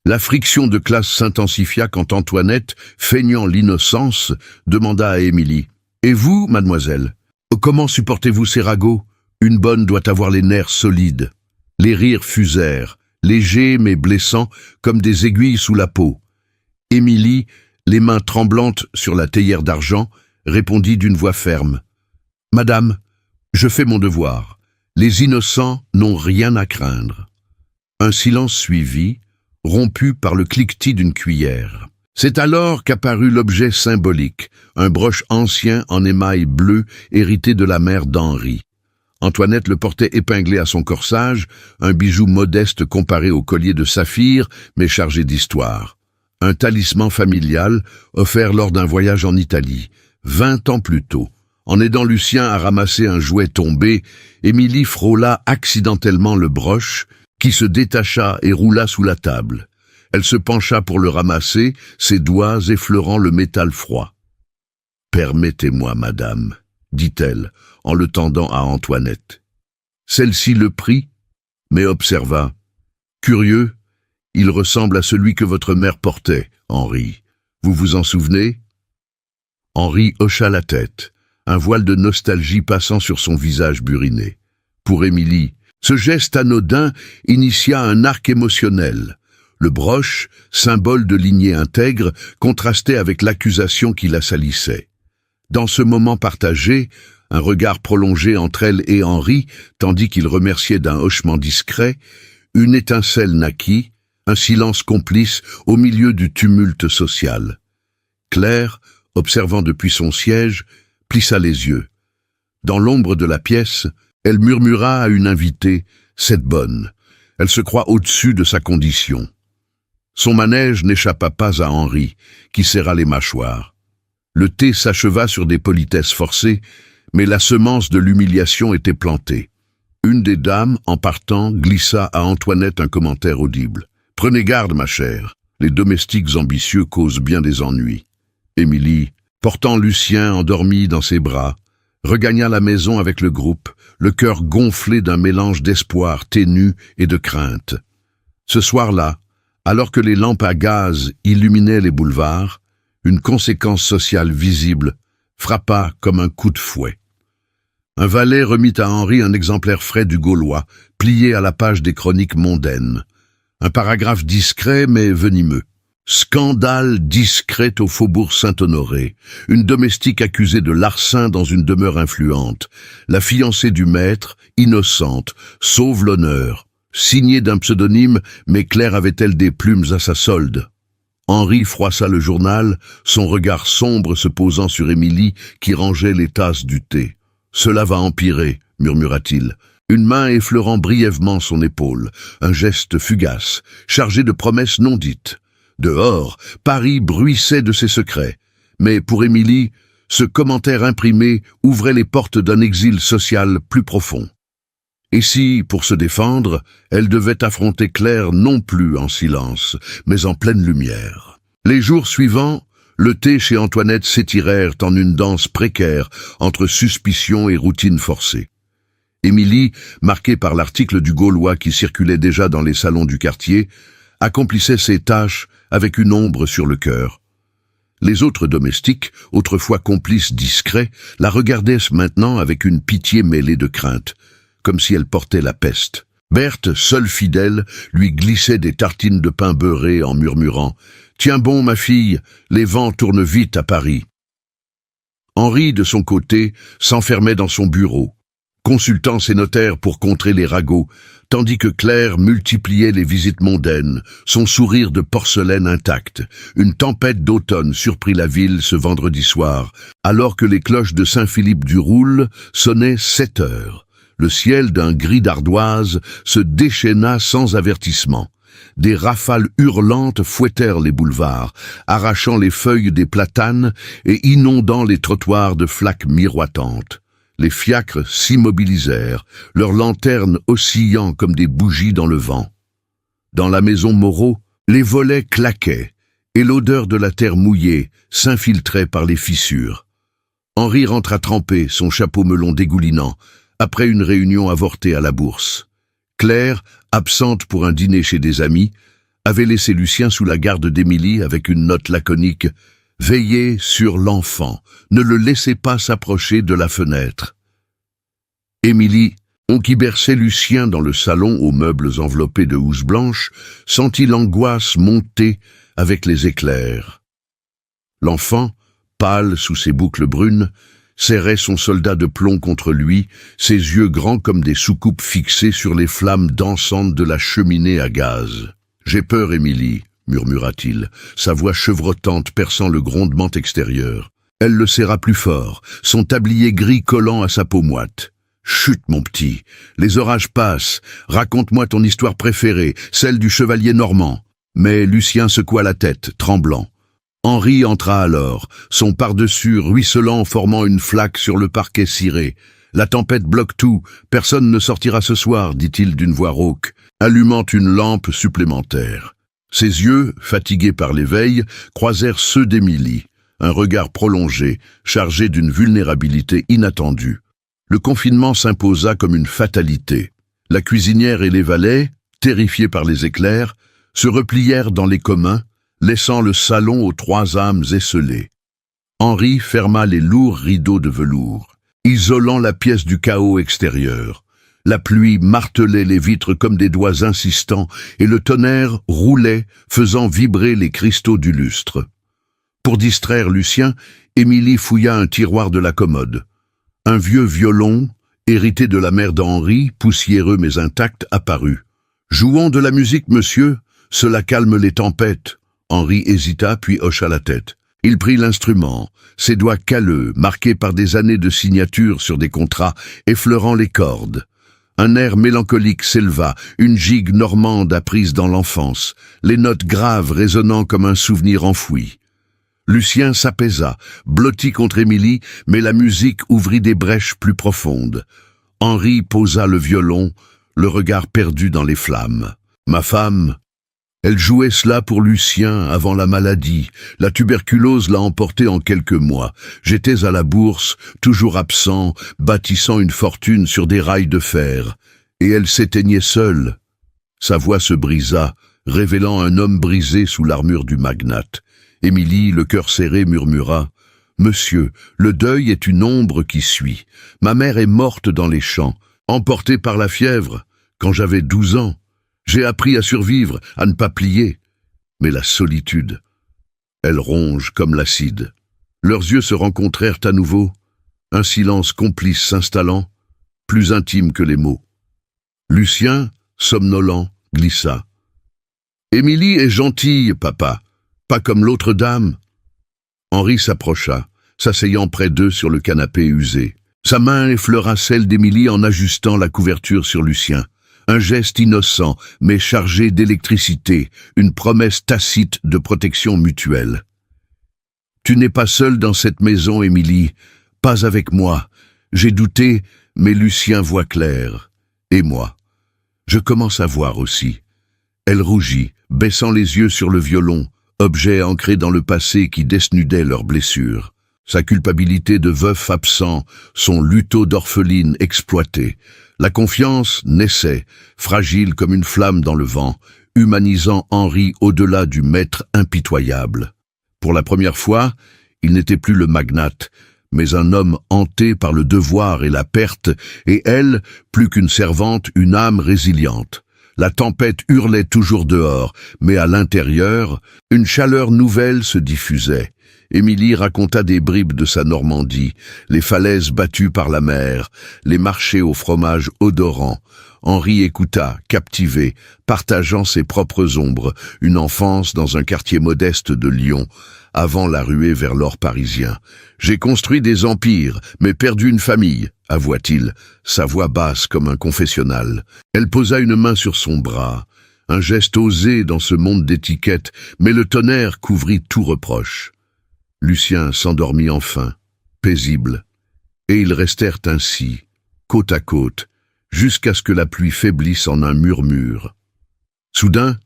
La friction de classe s'intensifia quand Antoinette, feignant l'innocence, demanda à Émilie « Et vous, mademoiselle, comment supportez-vous ces ragots? Une bonne doit avoir les nerfs solides. » Les rires fusèrent, légers mais blessants, comme des aiguilles sous la peau. Émilie, les mains tremblantes sur la théière d'argent, répondit d'une voix ferme. « Madame, je fais mon devoir. Les innocents n'ont rien à craindre. » Un silence suivit, rompu par le cliquetis d'une cuillère. C'est alors qu'apparut l'objet symbolique, un broche ancien en émail bleu hérité de la mère d'Henri. Antoinette le portait épinglé à son corsage, un bijou modeste comparé au collier de saphir, mais chargé d'histoire. Un talisman familial offert lors d'un voyage en Italie, 20 ans plus tôt. En aidant Lucien à ramasser un jouet tombé, Émilie frôla accidentellement le broche, qui se détacha et roula sous la table. Elle se pencha pour le ramasser, ses doigts effleurant le métal froid. « Permettez-moi, madame, » dit-elle, en le tendant à Antoinette. Celle-ci le prit, mais observa. « Curieux, il ressemble à celui que votre mère portait, Henri. Vous vous en souvenez ?» Henri hocha la tête, un voile de nostalgie passant sur son visage buriné. Pour Émilie, ce geste anodin initia un arc émotionnel. Le broche, symbole de lignée intègre, contrastait avec l'accusation qui la salissait. Dans ce moment partagé, un regard prolongé entre elle et Henri, tandis qu'il remerciait d'un hochement discret, une étincelle naquit, un silence complice au milieu du tumulte social. Claire, observant depuis son siège, plissa les yeux. Dans l'ombre de la pièce, elle murmura à une invitée « Cette bonne, elle se croit au-dessus de sa condition ». Son manège n'échappa pas à Henri, qui serra les mâchoires. Le thé s'acheva sur des politesses forcées, mais la semence de l'humiliation était plantée. Une des dames, en partant, glissa à Antoinette un commentaire audible. « Prenez garde, ma chère, les domestiques ambitieux causent bien des ennuis. » Émilie, portant Lucien endormi dans ses bras, regagna la maison avec le groupe, le cœur gonflé d'un mélange d'espoir ténu et de crainte. Ce soir-là, alors que les lampes à gaz illuminaient les boulevards, une conséquence sociale visible frappa comme un coup de fouet. Un valet remit à Henri un exemplaire frais du Gaulois, plié à la page des chroniques mondaines. Un paragraphe discret mais venimeux. Scandale discret au faubourg Saint-Honoré. Une domestique accusée de larcin dans une demeure influente. La fiancée du maître, innocente, sauve l'honneur. Signée d'un pseudonyme, mais Claire avait-elle des plumes à sa solde? Henri froissa le journal, son regard sombre se posant sur Émilie qui rangeait les tasses du thé. « Cela va empirer », murmura-t-il, une main effleurant brièvement son épaule, un geste fugace, chargé de promesses non dites. Dehors, Paris bruissait de ses secrets. Mais pour Émilie, ce commentaire imprimé ouvrait les portes d'un exil social plus profond. Et si, pour se défendre, elle devait affronter Claire non plus en silence, mais en pleine lumière. Les jours suivants, le thé chez Antoinette s'étirèrent en une danse précaire entre suspicion et routine forcée. Émilie, marquée par l'article du Gaulois qui circulait déjà dans les salons du quartier, accomplissait ses tâches avec une ombre sur le cœur. Les autres domestiques, autrefois complices discrets, la regardaient maintenant avec une pitié mêlée de crainte, comme si elle portait la peste. Berthe, seule fidèle, lui glissait des tartines de pain beurré en murmurant « Tiens bon, ma fille, les vents tournent vite à Paris. » Henri, de son côté, s'enfermait dans son bureau, consultant ses notaires pour contrer les ragots, tandis que Claire multipliait les visites mondaines, son sourire de porcelaine intact. Une tempête d'automne surprit la ville ce vendredi soir, alors que les cloches de Saint-Philippe-du-Roule sonnaient 7 heures. Le ciel d'un gris d'ardoise se déchaîna sans avertissement. Des rafales hurlantes fouettèrent les boulevards, arrachant les feuilles des platanes et inondant les trottoirs de flaques miroitantes. Les fiacres s'immobilisèrent, leurs lanternes oscillant comme des bougies dans le vent. Dans la maison Moreau, les volets claquaient, et l'odeur de la terre mouillée s'infiltrait par les fissures. Henri rentra trempé, son chapeau melon dégoulinant, après une réunion avortée à la Bourse. Claire, absente pour un dîner chez des amis, avait laissé Lucien sous la garde d'Émilie avec une note laconique « Veillez sur l'enfant, ne le laissez pas s'approcher de la fenêtre ». Émilie, qui berçait Lucien dans le salon aux meubles enveloppés de housse blanche, sentit l'angoisse monter avec les éclairs. L'enfant, pâle sous ses boucles brunes, serrait son soldat de plomb contre lui, ses yeux grands comme des soucoupes fixés sur les flammes dansantes de la cheminée à gaz. « J'ai peur, Émilie », murmura-t-il, sa voix chevrotante perçant le grondement extérieur. Elle le serra plus fort, son tablier gris collant à sa peau moite. « Chut, mon petit, les orages passent, raconte-moi ton histoire préférée, celle du chevalier normand. » Mais Lucien secoua la tête, tremblant. Henri entra alors, son pardessus ruisselant formant une flaque sur le parquet ciré. « La tempête bloque tout, personne ne sortira ce soir, dit-il d'une voix rauque, allumant une lampe supplémentaire. Ses yeux, fatigués par l'éveil, croisèrent ceux d'Émilie, un regard prolongé, chargé d'une vulnérabilité inattendue. Le confinement s'imposa comme une fatalité. La cuisinière et les valets, terrifiés par les éclairs, se replièrent dans les communs, laissant le salon aux 3 âmes esselées. Henri ferma les lourds rideaux de velours, isolant la pièce du chaos extérieur. La pluie martelait les vitres comme des doigts insistants et le tonnerre roulait, faisant vibrer les cristaux du lustre. Pour distraire Lucien, Émilie fouilla un tiroir de la commode. Un vieux violon, hérité de la mère d'Henri, poussiéreux mais intact, apparut. « Jouons de la musique, monsieur, cela calme les tempêtes. » Henri hésita puis hocha la tête. Il prit l'instrument, ses doigts calleux, marqués par des années de signature sur des contrats, effleurant les cordes. Un air mélancolique s'éleva, une gigue normande apprise dans l'enfance, les notes graves résonnant comme un souvenir enfoui. Lucien s'apaisa, blotti contre Émilie, mais la musique ouvrit des brèches plus profondes. Henri posa le violon, le regard perdu dans les flammes. « Ma femme, elle jouait cela pour Lucien avant la maladie. La tuberculose l'a emporté en quelques mois. J'étais à la Bourse, toujours absent, bâtissant une fortune sur des rails de fer. Et elle s'éteignait seule. » Sa voix se brisa, révélant un homme brisé sous l'armure du magnate. Émilie, le cœur serré, murmura « Monsieur, le deuil est une ombre qui suit. Ma mère est morte dans les champs, emportée par la fièvre, quand j'avais 12 ans. J'ai appris à survivre, à ne pas plier. Mais la solitude, elle ronge comme l'acide. » Leurs yeux se rencontrèrent à nouveau, un silence complice s'installant, plus intime que les mots. Lucien, somnolent, glissa. « Émilie est gentille, papa. Pas comme l'autre dame. Henri s'approcha, s'asseyant près d'eux sur le canapé usé. Sa main effleura celle d'Émilie en ajustant la couverture sur Lucien. Un geste innocent, mais chargé d'électricité, une promesse tacite de protection mutuelle. « Tu n'es pas seule dans cette maison, Émilie. Pas avec moi. J'ai douté, mais Lucien voit clair. Et moi. Je commence à voir aussi. » Elle rougit, baissant les yeux sur le violon, objet ancré dans le passé qui desnudait leurs blessures. Sa culpabilité de veuf absent, son luto d'orpheline exploité. La confiance naissait, fragile comme une flamme dans le vent, humanisant Henri au-delà du maître impitoyable. Pour la première fois, il n'était plus le magnate, mais un homme hanté par le devoir et la perte, et elle, plus qu'une servante, une âme résiliente. La tempête hurlait toujours dehors, mais à l'intérieur, une chaleur nouvelle se diffusait. Émilie raconta des bribes de sa Normandie, les falaises battues par la mer, les marchés au fromage odorant. Henri écouta, captivé, partageant ses propres ombres, une enfance dans un quartier modeste de Lyon, avant la ruée vers l'or parisien. « J'ai construit des empires, mais perdu une famille », avoua-t-il, sa voix basse comme un confessionnal. Elle posa une main sur son bras, un geste osé dans ce monde d'étiquettes, mais le tonnerre couvrit tout reproche. Lucien s'endormit enfin, paisible, et ils restèrent ainsi, côte à côte, jusqu'à ce que la pluie faiblisse en un murmure. Soudain,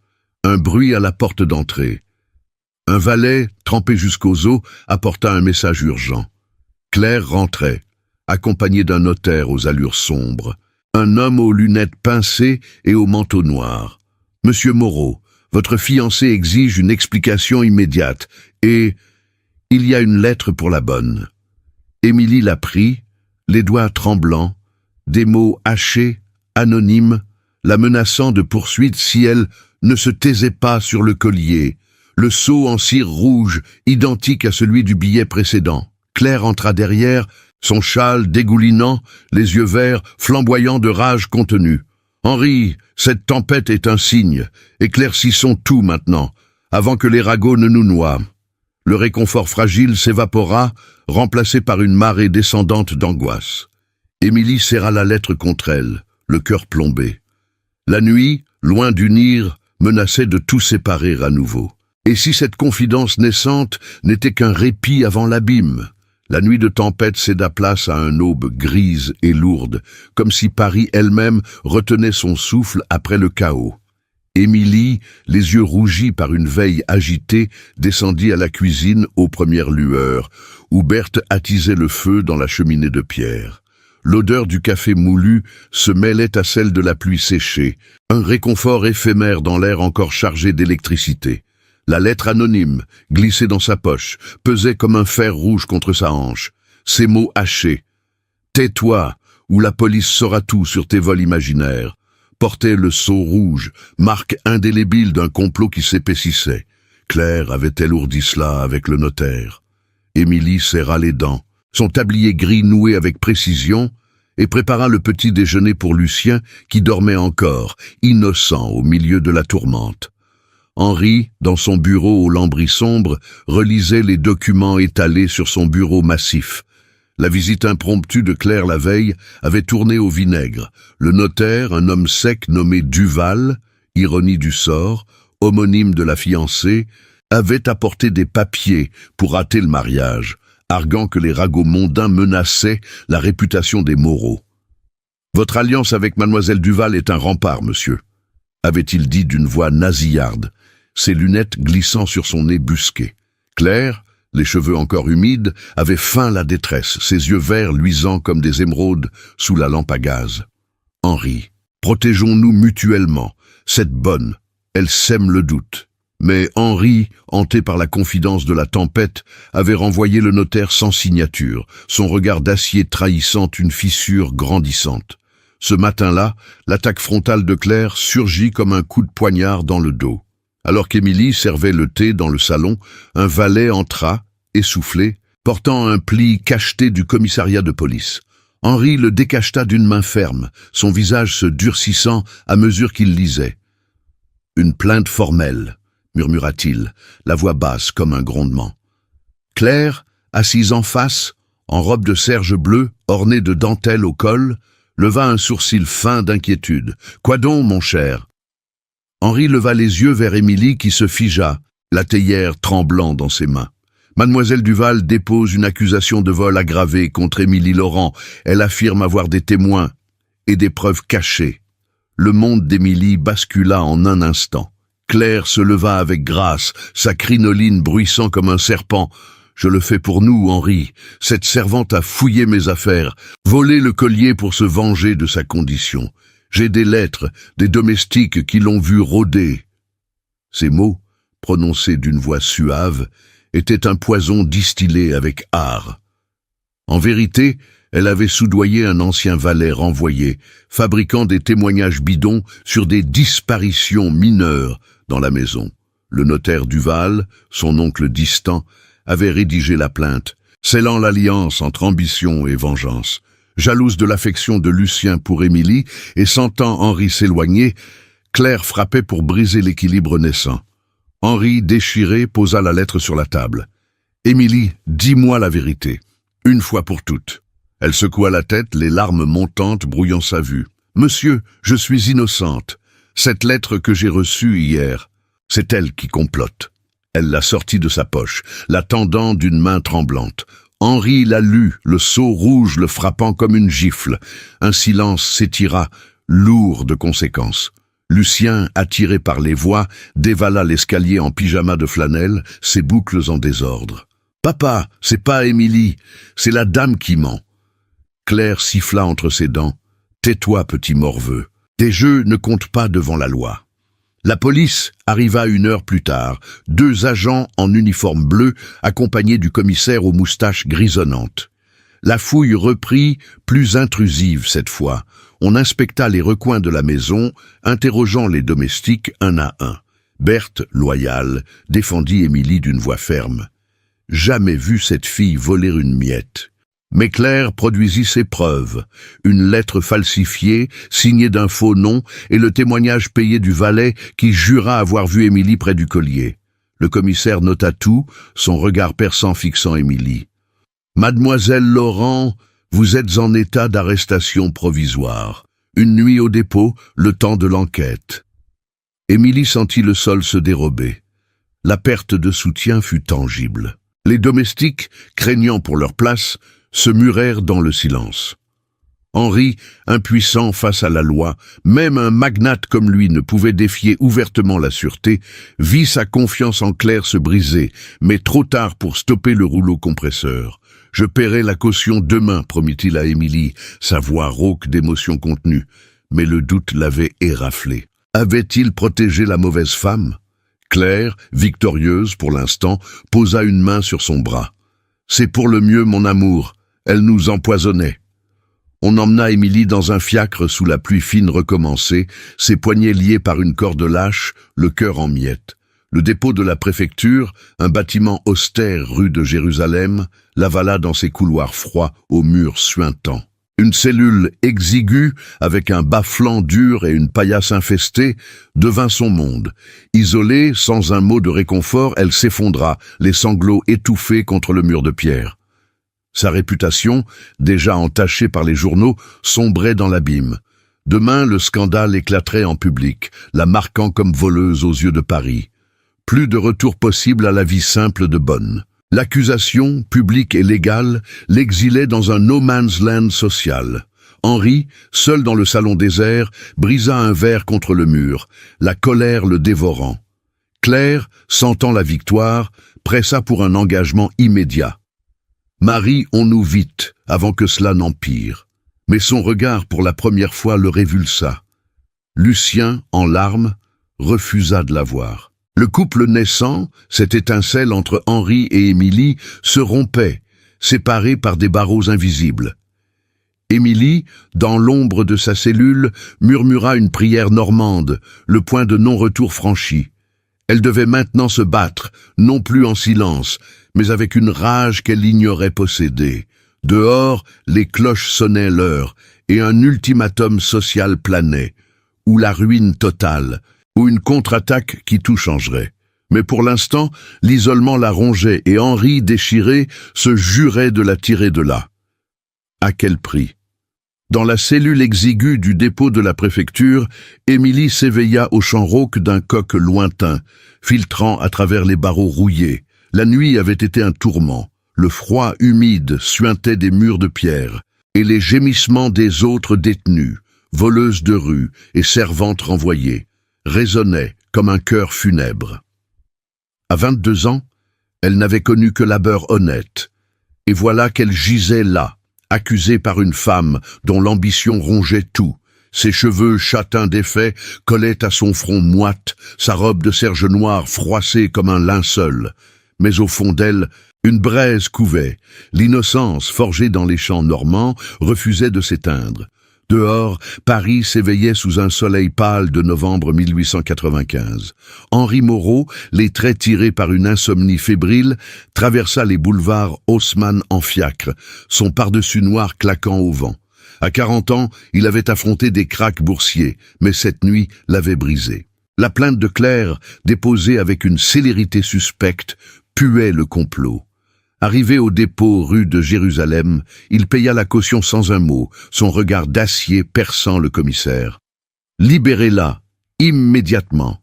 un bruit à la porte d'entrée. Un valet, trempé jusqu'aux os, apporta un message urgent. Claire rentrait, accompagnée d'un notaire aux allures sombres, un homme aux lunettes pincées et au manteau noir. « Monsieur Moreau, votre fiancé exige une explication immédiate, et... il y a une lettre pour la bonne. » Émilie la prit, les doigts tremblants, des mots hachés, anonymes, la menaçant de poursuite si elle ne se taisait pas sur le collier, le sceau en cire rouge, identique à celui du billet précédent. Claire entra derrière, son châle dégoulinant, les yeux verts, flamboyants de rage contenue. « Henri, cette tempête est un signe. Éclaircissons tout maintenant, avant que les ragots ne nous noient. » Le réconfort fragile s'évapora, remplacé par une marée descendante d'angoisse. Émilie serra la lettre contre elle, le cœur plombé. La nuit, loin d'unir, menaçait de tout séparer à nouveau. Et si cette confidence naissante n'était qu'un répit avant l'abîme? La nuit de tempête céda place à une aube grise et lourde, comme si Paris elle-même retenait son souffle après le chaos. Émilie, les yeux rougis par une veille agitée, descendit à la cuisine aux premières lueurs, où Berthe attisait le feu dans la cheminée de pierre. L'odeur du café moulu se mêlait à celle de la pluie séchée, un réconfort éphémère dans l'air encore chargé d'électricité. La lettre anonyme, glissée dans sa poche, pesait comme un fer rouge contre sa hanche. Ces mots hachés. « Tais-toi, ou la police saura tout sur tes vols imaginaires », portait le sceau rouge, marque indélébile d'un complot qui s'épaississait. Claire avait-elle ourdi cela avec le notaire? Émilie serra les dents, son tablier gris noué avec précision, et prépara le petit déjeuner pour Lucien, qui dormait encore, innocent au milieu de la tourmente. Henri, dans son bureau au lambris sombre, relisait les documents étalés sur son bureau massif. La visite impromptue de Claire la veille avait tourné au vinaigre. Le notaire, un homme sec nommé Duval, ironie du sort, homonyme de la fiancée, avait apporté des papiers pour hâter le mariage, arguant que les ragots mondains menaçaient la réputation des Moreau. « Votre alliance avec mademoiselle Duval est un rempart, monsieur », avait-il dit d'une voix nasillarde, ses lunettes glissant sur son nez busqué. Claire, les cheveux encore humides, avait feint la détresse, ses yeux verts luisants comme des émeraudes sous la lampe à gaz. « Henri, protégeons-nous mutuellement. Cette bonne, elle sème le doute. » Mais Henri, hanté par la confidence de la tempête, avait renvoyé le notaire sans signature, son regard d'acier trahissant une fissure grandissante. Ce matin-là, l'attaque frontale de Claire surgit comme un coup de poignard dans le dos. Alors qu'Émilie servait le thé dans le salon, un valet entra, essoufflé, portant un pli cacheté du commissariat de police. Henri le décacheta d'une main ferme, son visage se durcissant à mesure qu'il lisait. Une plainte formelle, murmura-t-il, la voix basse comme un grondement. Claire, assise en face, en robe de serge bleue, ornée de dentelle au col, leva un sourcil fin d'inquiétude. « Quoi donc, mon cher ?» Henri leva les yeux vers Émilie qui se figea, la théière tremblant dans ses mains. Mademoiselle Duval dépose une accusation de vol aggravée contre Émilie Laurent. Elle affirme avoir des témoins et des preuves cachées. Le monde d'Émilie bascula en un instant. Claire se leva avec grâce, sa crinoline bruissant comme un serpent. « Je le fais pour nous, Henri. Cette servante a fouillé mes affaires, volé le collier pour se venger de sa condition. J'ai des lettres, des domestiques qui l'ont vu rôder. » Ces mots, prononcés d'une voix suave, étaient un poison distillé avec art. En vérité, elle avait soudoyé un ancien valet renvoyé, fabriquant des témoignages bidons sur des disparitions mineures dans la maison. Le notaire Duval, son oncle distant, avait rédigé la plainte, scellant l'alliance entre ambition et vengeance. Jalouse de l'affection de Lucien pour Émilie et sentant Henri s'éloigner, Claire frappait pour briser l'équilibre naissant. Henri, déchiré, posa la lettre sur la table. « Émilie, dis-moi la vérité, une fois pour toutes. » Elle secoua la tête, les larmes montantes brouillant sa vue. « Monsieur, je suis innocente. Cette lettre que j'ai reçue hier, c'est elle qui complote. » Elle la sortit de sa poche, la tendant d'une main tremblante. Henri la lut, le sceau rouge le frappant comme une gifle. Un silence s'étira, lourd de conséquences. Lucien, attiré par les voix, dévala l'escalier en pyjama de flanelle, ses boucles en désordre. « Papa, c'est pas Émilie, c'est la dame qui ment. » Claire siffla entre ses dents. « Tais-toi, petit morveux. Tes jeux ne comptent pas devant la loi. » La police arriva 1 heure plus tard, 2 agents en uniforme bleu accompagnés du commissaire aux moustaches grisonnantes. La fouille reprit, plus intrusive cette fois. On inspecta les recoins de la maison, interrogeant les domestiques un à un. Berthe, loyale, défendit Émilie d'une voix ferme. « Jamais vu cette fille voler une miette. » Mais Claire produisit ses preuves, une lettre falsifiée, signée d'un faux nom, et le témoignage payé du valet qui jura avoir vu Émilie près du collier. Le commissaire nota tout, son regard perçant fixant Émilie. « Mademoiselle Laurent, vous êtes en état d'arrestation provisoire. Une nuit au dépôt, le temps de l'enquête. » Émilie sentit le sol se dérober. La perte de soutien fut tangible. Les domestiques, craignant pour leur place, se murèrent dans le silence. Henri, impuissant face à la loi, même un magnate comme lui ne pouvait défier ouvertement la sûreté, vit sa confiance en Claire se briser, mais trop tard pour stopper le rouleau compresseur. « Je paierai la caution demain », promit-il à Émilie, sa voix rauque d'émotion contenue. Mais le doute l'avait éraflé. Avait-il protégé la mauvaise femme ? Claire, victorieuse pour l'instant, posa une main sur son bras. « C'est pour le mieux, mon amour. Elle nous empoisonnait. » On emmena Émilie dans un fiacre sous la pluie fine recommençée, ses poignets liés par une corde lâche, le cœur en miettes. Le dépôt de la préfecture, un bâtiment austère rue de Jérusalem, l'avala dans ses couloirs froids aux murs suintants. Une cellule exiguë, avec un bas-flanc dur et une paillasse infestée, devint son monde. Isolée, sans un mot de réconfort, elle s'effondra, les sanglots étouffés contre le mur de pierre. Sa réputation, déjà entachée par les journaux, sombrait dans l'abîme. Demain, le scandale éclaterait en public, la marquant comme voleuse aux yeux de Paris. Plus de retour possible à la vie simple de Bonne. L'accusation, publique et légale, l'exilait dans un no man's land social. Henri, seul dans le salon désert, brisa un verre contre le mur, la colère le dévorant. Claire, sentant la victoire, pressa pour un engagement immédiat. « Marions-nous vite, avant que cela n'empire. » Mais son regard pour la première fois le révulsa. Lucien, en larmes, refusa de la voir. Le couple naissant, cette étincelle entre Henri et Émilie, se rompait, séparés par des barreaux invisibles. Émilie, dans l'ombre de sa cellule, murmura une prière normande, le point de non-retour franchi. Elle devait maintenant se battre, non plus en silence, mais avec une rage qu'elle ignorait posséder. Dehors, les cloches sonnaient l'heure, et un ultimatum social planait, ou la ruine totale, ou une contre-attaque qui tout changerait. Mais pour l'instant, l'isolement la rongeait et Henri, déchiré, se jurait de la tirer de là. À quel prix? Dans la cellule exiguë du dépôt de la préfecture, Émilie s'éveilla au chant rauque d'un coq lointain, filtrant à travers les barreaux rouillés. La nuit avait été un tourment. Le froid humide suintait des murs de pierre, et les gémissements des autres détenues, voleuses de rue et servantes renvoyées, résonnaient comme un cœur funèbre. À 22 ans, elle n'avait connu que la beurre honnête, et voilà qu'elle gisait là, accusée par une femme dont l'ambition rongeait tout. Ses cheveux châtains défaits collaient à son front moite, sa robe de serge noire froissée comme un linceul. Mais au fond d'elle, une braise couvait. L'innocence, forgée dans les champs normands, refusait de s'éteindre. Dehors, Paris s'éveillait sous un soleil pâle de novembre 1895. Henri Moreau, les traits tirés par une insomnie fébrile, traversa les boulevards Haussmann en fiacre, son pardessus noir claquant au vent. À 40 ans, il avait affronté des cracks boursiers, mais cette nuit l'avait brisé. La plainte de Claire, déposée avec une célérité suspecte, puait le complot. Arrivé au dépôt rue de Jérusalem, il paya la caution sans un mot, son regard d'acier perçant le commissaire. « Libérez-la, immédiatement !»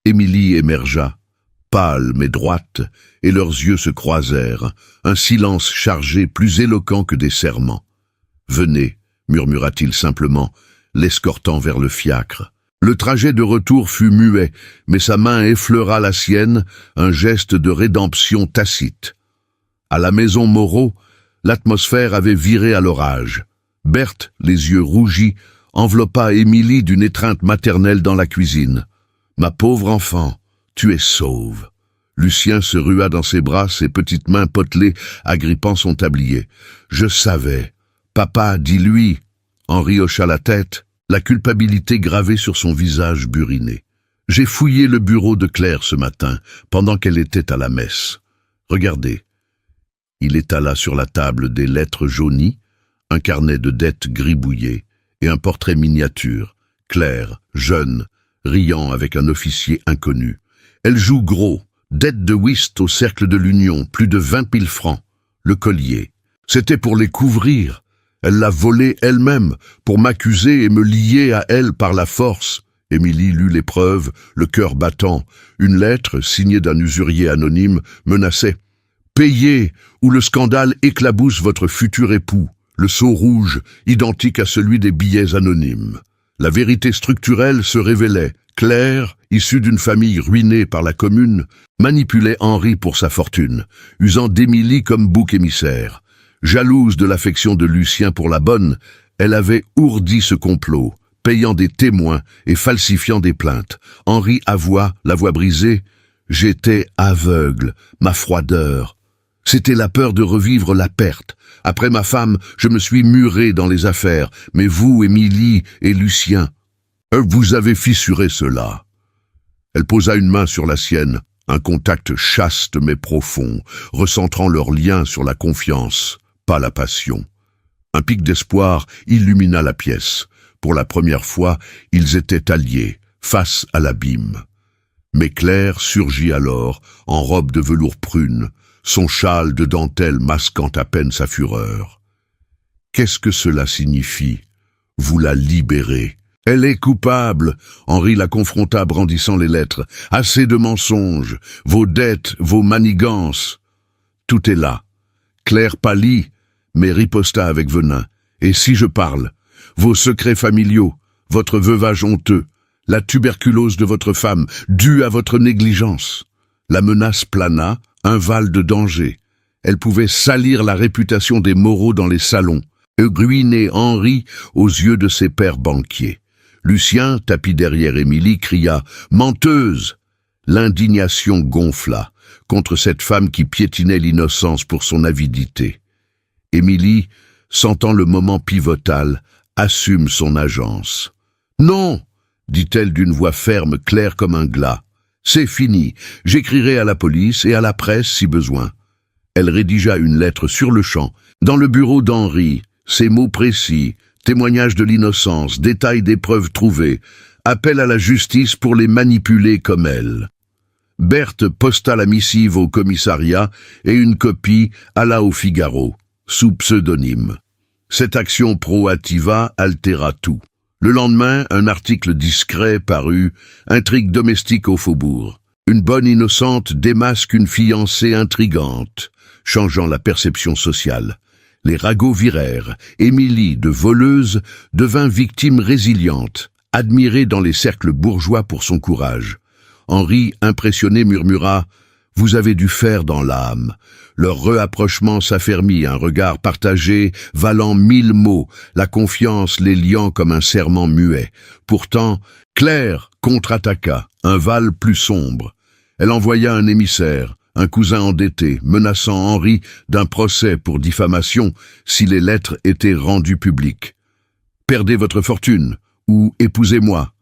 Émilie émergea, pâle mais droite, et leurs yeux se croisèrent, un silence chargé plus éloquent que des serments. « Venez !» murmura-t-il simplement, l'escortant vers le fiacre. Le trajet de retour fut muet, mais sa main effleura la sienne, un geste de rédemption tacite. À la maison Moreau, l'atmosphère avait viré à l'orage. Berthe, les yeux rougis, enveloppa Émilie d'une étreinte maternelle dans la cuisine. « Ma pauvre enfant, tu es sauve !» Lucien se rua dans ses bras, ses petites mains potelées, agrippant son tablier. « Je savais. Papa, dis-lui. » Henri hocha la tête, la culpabilité gravée sur son visage buriné. « J'ai fouillé le bureau de Claire ce matin, pendant qu'elle était à la messe. Regardez. » Il étala sur la table des lettres jaunies, un carnet de dettes gribouillé et un portrait miniature, Claire, jeune, riant avec un officier inconnu. Elle joue gros, dette de whist au cercle de l'Union, plus de 20 000 francs. Le collier. C'était pour les couvrir. Elle l'a volé elle-même, pour m'accuser et me lier à elle par la force. Émilie lut les preuves, le cœur battant. Une lettre, signée d'un usurier anonyme, menaçait « Payez, ou le scandale éclabousse votre futur époux ». Le sceau rouge, identique à celui des billets anonymes. La vérité structurelle se révélait. Claire, issue d'une famille ruinée par la Commune, manipulait Henri pour sa fortune, usant d'Émilie comme bouc émissaire. Jalouse de l'affection de Lucien pour la bonne, elle avait ourdi ce complot, payant des témoins et falsifiant des plaintes. Henri avoua, la voix brisée, « J'étais aveugle, ma froideur. C'était la peur de revivre la perte. Après ma femme, je me suis muré dans les affaires, mais vous, Émilie et Lucien, vous avez fissuré cela. » Elle posa une main sur la sienne, un contact chaste mais profond, recentrant leur lien sur la confiance, pas la passion. Un pic d'espoir illumina la pièce. Pour la première fois, ils étaient alliés, face à l'abîme. Mais Claire surgit alors, en robe de velours prune, son châle de dentelle masquant à peine sa fureur. « Qu'est-ce que cela signifie? Vous la libérez. Elle est coupable. » Henri la confronta brandissant les lettres. « Assez de mensonges, vos dettes, vos manigances. » Tout est là. Claire pâlit, mais riposta avec venin. « Et si je parle? Vos secrets familiaux, votre veuvage honteux, la tuberculose de votre femme, due à votre négligence. » La menace plana, un val de danger. Elle pouvait salir la réputation des Moreau dans les salons, et ruiner Henri aux yeux de ses pères banquiers. Lucien, tapis derrière Émilie, cria « Menteuse !» L'indignation gonfla contre cette femme qui piétinait l'innocence pour son avidité. Émilie, sentant le moment pivotal, assume son agence. « Non !» dit-elle d'une voix ferme, claire comme un glas. « C'est fini, j'écrirai à la police et à la presse si besoin. » Elle rédigea une lettre sur le champ, dans le bureau d'Henri, ces mots précis, témoignage de l'innocence, détail des preuves trouvées, appel à la justice pour les manipuler comme elle. Berthe posta la missive au commissariat et une copie alla au Figaro, sous pseudonyme. Cette action proactiva altéra tout. Le lendemain, un article discret parut, intrigue domestique au faubourg. Une bonne innocente démasque une fiancée intrigante, changeant la perception sociale. Les ragots virèrent. Émilie, de voleuse, devint victime résiliente, admirée dans les cercles bourgeois pour son courage. Henri, impressionné, murmura « Vous avez du fer dans l'âme ». Leur reapprochement s'affermit, un regard partagé, valant 1000 mots, la confiance les liant comme un serment muet. Pourtant, Claire contre-attaqua, un Val plus sombre. Elle envoya un émissaire, un cousin endetté, menaçant Henri d'un procès pour diffamation si les lettres étaient rendues publiques. « Perdez votre fortune, ou épousez-moi ».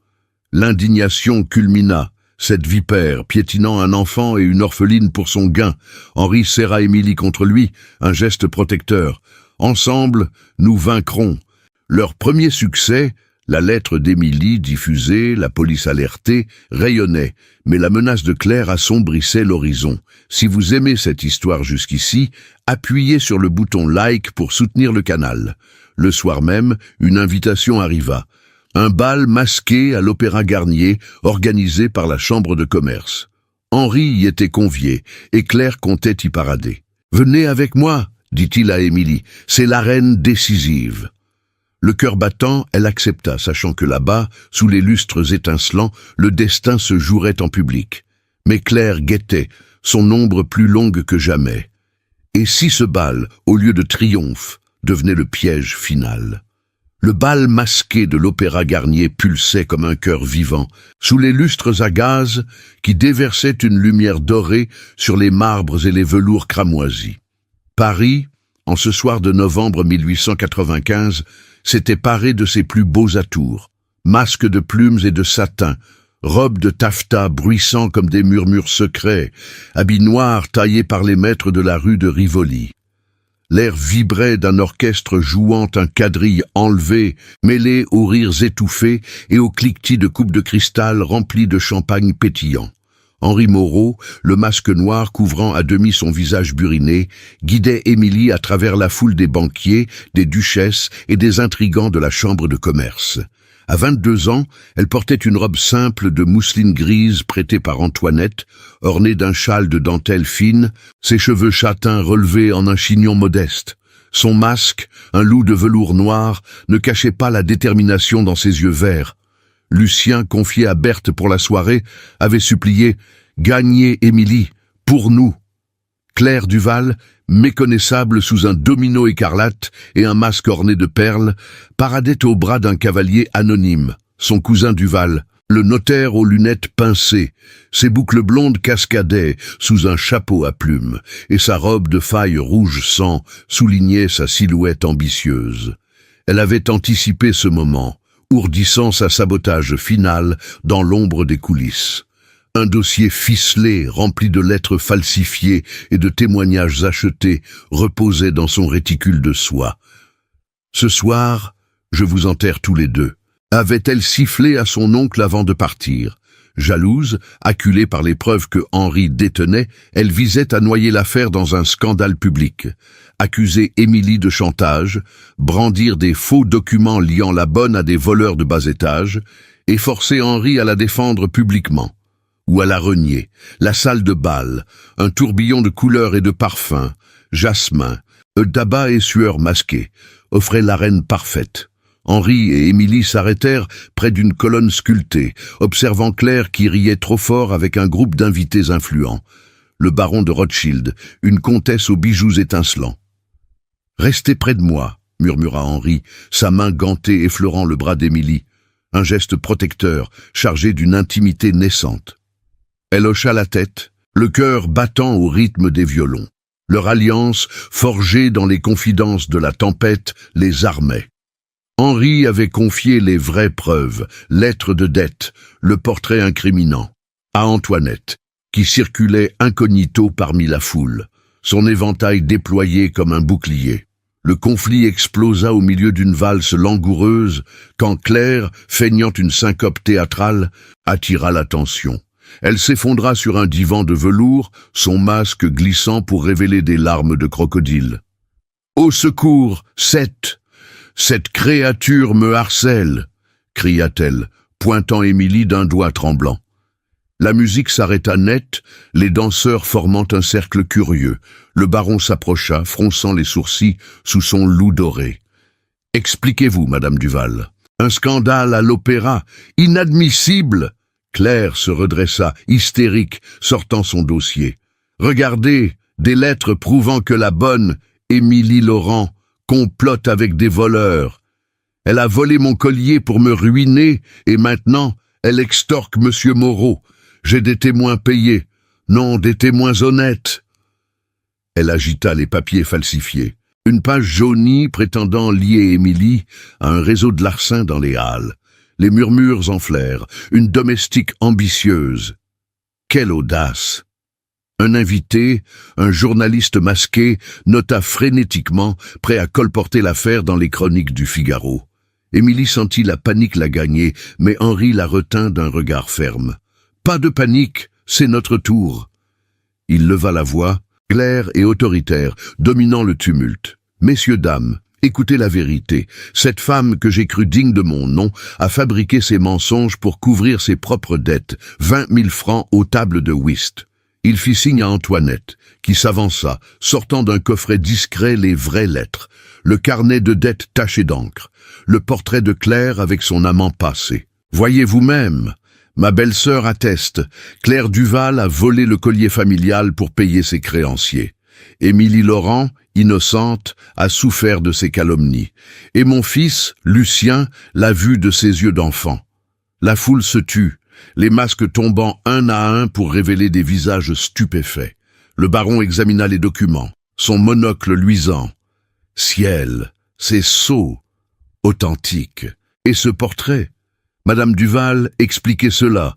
L'indignation culmina. Cette vipère, piétinant un enfant et une orpheline pour son gain, Henri serra Émilie contre lui, un geste protecteur. Ensemble, nous vaincrons. Leur premier succès, la lettre d'Émilie diffusée, la police alertée, rayonnait, mais la menace de Claire assombrissait l'horizon. Si vous aimez cette histoire jusqu'ici, appuyez sur le bouton like pour soutenir le canal. Le soir même, une invitation arriva. Un bal masqué à l'Opéra Garnier, organisé par la Chambre de commerce. Henri y était convié, et Claire comptait y parader. « Venez avec moi », dit-il à Émilie, « c'est l'arène décisive ». Le cœur battant, elle accepta, sachant que là-bas, sous les lustres étincelants, le destin se jouerait en public. Mais Claire guettait, son ombre plus longue que jamais. Et si ce bal, au lieu de triomphe, devenait le piège final ? Le bal masqué de l'Opéra Garnier pulsait comme un cœur vivant, sous les lustres à gaz qui déversaient une lumière dorée sur les marbres et les velours cramoisis. Paris, en ce soir de novembre 1895, s'était paré de ses plus beaux atours. Masques de plumes et de satin, robes de taffetas bruissant comme des murmures secrets, habits noirs taillés par les maîtres de la rue de Rivoli. L'air vibrait d'un orchestre jouant un quadrille enlevé, mêlé aux rires étouffés et aux cliquetis de coupes de cristal remplies de champagne pétillant. Henri Moreau, le masque noir couvrant à demi son visage buriné, guidait Émilie à travers la foule des banquiers, des duchesses et des intrigants de la chambre de commerce. À 22 ans, elle portait une robe simple de mousseline grise prêtée par Antoinette, ornée d'un châle de dentelle fine, ses cheveux châtains relevés en un chignon modeste. Son masque, un loup de velours noir, ne cachait pas la détermination dans ses yeux verts. Lucien, confié à Berthe pour la soirée, avait supplié « Gagnez Émilie, pour nous ». Claire Duval, méconnaissable sous un domino écarlate et un masque orné de perles, paradait au bras d'un cavalier anonyme, son cousin Duval, le notaire aux lunettes pincées. Ses boucles blondes cascadaient sous un chapeau à plumes, et sa robe de faille rouge sang soulignait sa silhouette ambitieuse. Elle avait anticipé ce moment, ourdissant sa sabotage finale dans l'ombre des coulisses. Un dossier ficelé, rempli de lettres falsifiées et de témoignages achetés, reposait dans son réticule de soie. « Ce soir, je vous enterre tous les deux », avait-elle sifflé à son oncle avant de partir. Jalouse, acculée par les preuves que Henri détenait, elle visait à noyer l'affaire dans un scandale public. Accuser Émilie de chantage, brandir des faux documents liant la bonne à des voleurs de bas étage, et forcer Henri à la défendre publiquement. Ou à la renier, la salle de bal, un tourbillon de couleurs et de parfums, jasmin, tabac et sueur masquée, offraient l'arène parfaite. Henri et Émilie s'arrêtèrent près d'une colonne sculptée, observant Claire qui riait trop fort avec un groupe d'invités influents. Le baron de Rothschild, une comtesse aux bijoux étincelants. « Restez près de moi », murmura Henri, sa main gantée effleurant le bras d'Émilie, un geste protecteur, chargé d'une intimité naissante. Elle hocha la tête, le cœur battant au rythme des violons. Leur alliance, forgée dans les confidences de la tempête, les armait. Henri avait confié les vraies preuves, lettres de dette, le portrait incriminant, à Antoinette, qui circulait incognito parmi la foule, son éventail déployé comme un bouclier. Le conflit explosa au milieu d'une valse langoureuse quand Claire, feignant une syncope théâtrale, attira l'attention. Elle s'effondra sur un divan de velours, son masque glissant pour révéler des larmes de crocodile. « Au secours, Seth! Cette créature me harcèle !» cria-t-elle, pointant Émilie d'un doigt tremblant. La musique s'arrêta net, les danseurs formant un cercle curieux. Le baron s'approcha, fronçant les sourcils sous son loup doré. « Expliquez-vous, Madame Duval. Un scandale à l'opéra, inadmissible !» Claire se redressa, hystérique, sortant son dossier. « Regardez, des lettres prouvant que la bonne Émilie Laurent complote avec des voleurs. Elle a volé mon collier pour me ruiner et maintenant elle extorque Monsieur Moreau. J'ai des témoins payés, non des témoins honnêtes. » Elle agita les papiers falsifiés. Une page jaunie prétendant lier Émilie à un réseau de larcins dans les Halles. Les murmures enflèrent, une domestique ambitieuse. Quelle audace! Un invité, un journaliste masqué, nota frénétiquement, prêt à colporter l'affaire dans les chroniques du Figaro. Émilie sentit la panique la gagner, mais Henri la retint d'un regard ferme. « Pas de panique, c'est notre tour. » Il leva la voix, claire et autoritaire, dominant le tumulte. « Messieurs, dames, écoutez la vérité. Cette femme que j'ai crue digne de mon nom a fabriqué ces mensonges pour couvrir ses propres dettes, 20 000 francs aux tables de whist. » Il fit signe à Antoinette, qui s'avança, sortant d'un coffret discret les vraies lettres, le carnet de dettes taché d'encre, le portrait de Claire avec son amant passé. « Voyez vous-même, ma belle-sœur atteste, Claire Duval a volé le collier familial pour payer ses créanciers. Émilie Laurent, innocente, a souffert de ses calomnies. Et mon fils, Lucien, l'a vu de ses yeux d'enfant. La foule se tut, les masques tombant un à un pour révéler des visages stupéfaits. Le baron examina les documents, son monocle luisant. Ciel, c'est sot, authentique. Et ce portrait? Madame Duval expliquait cela.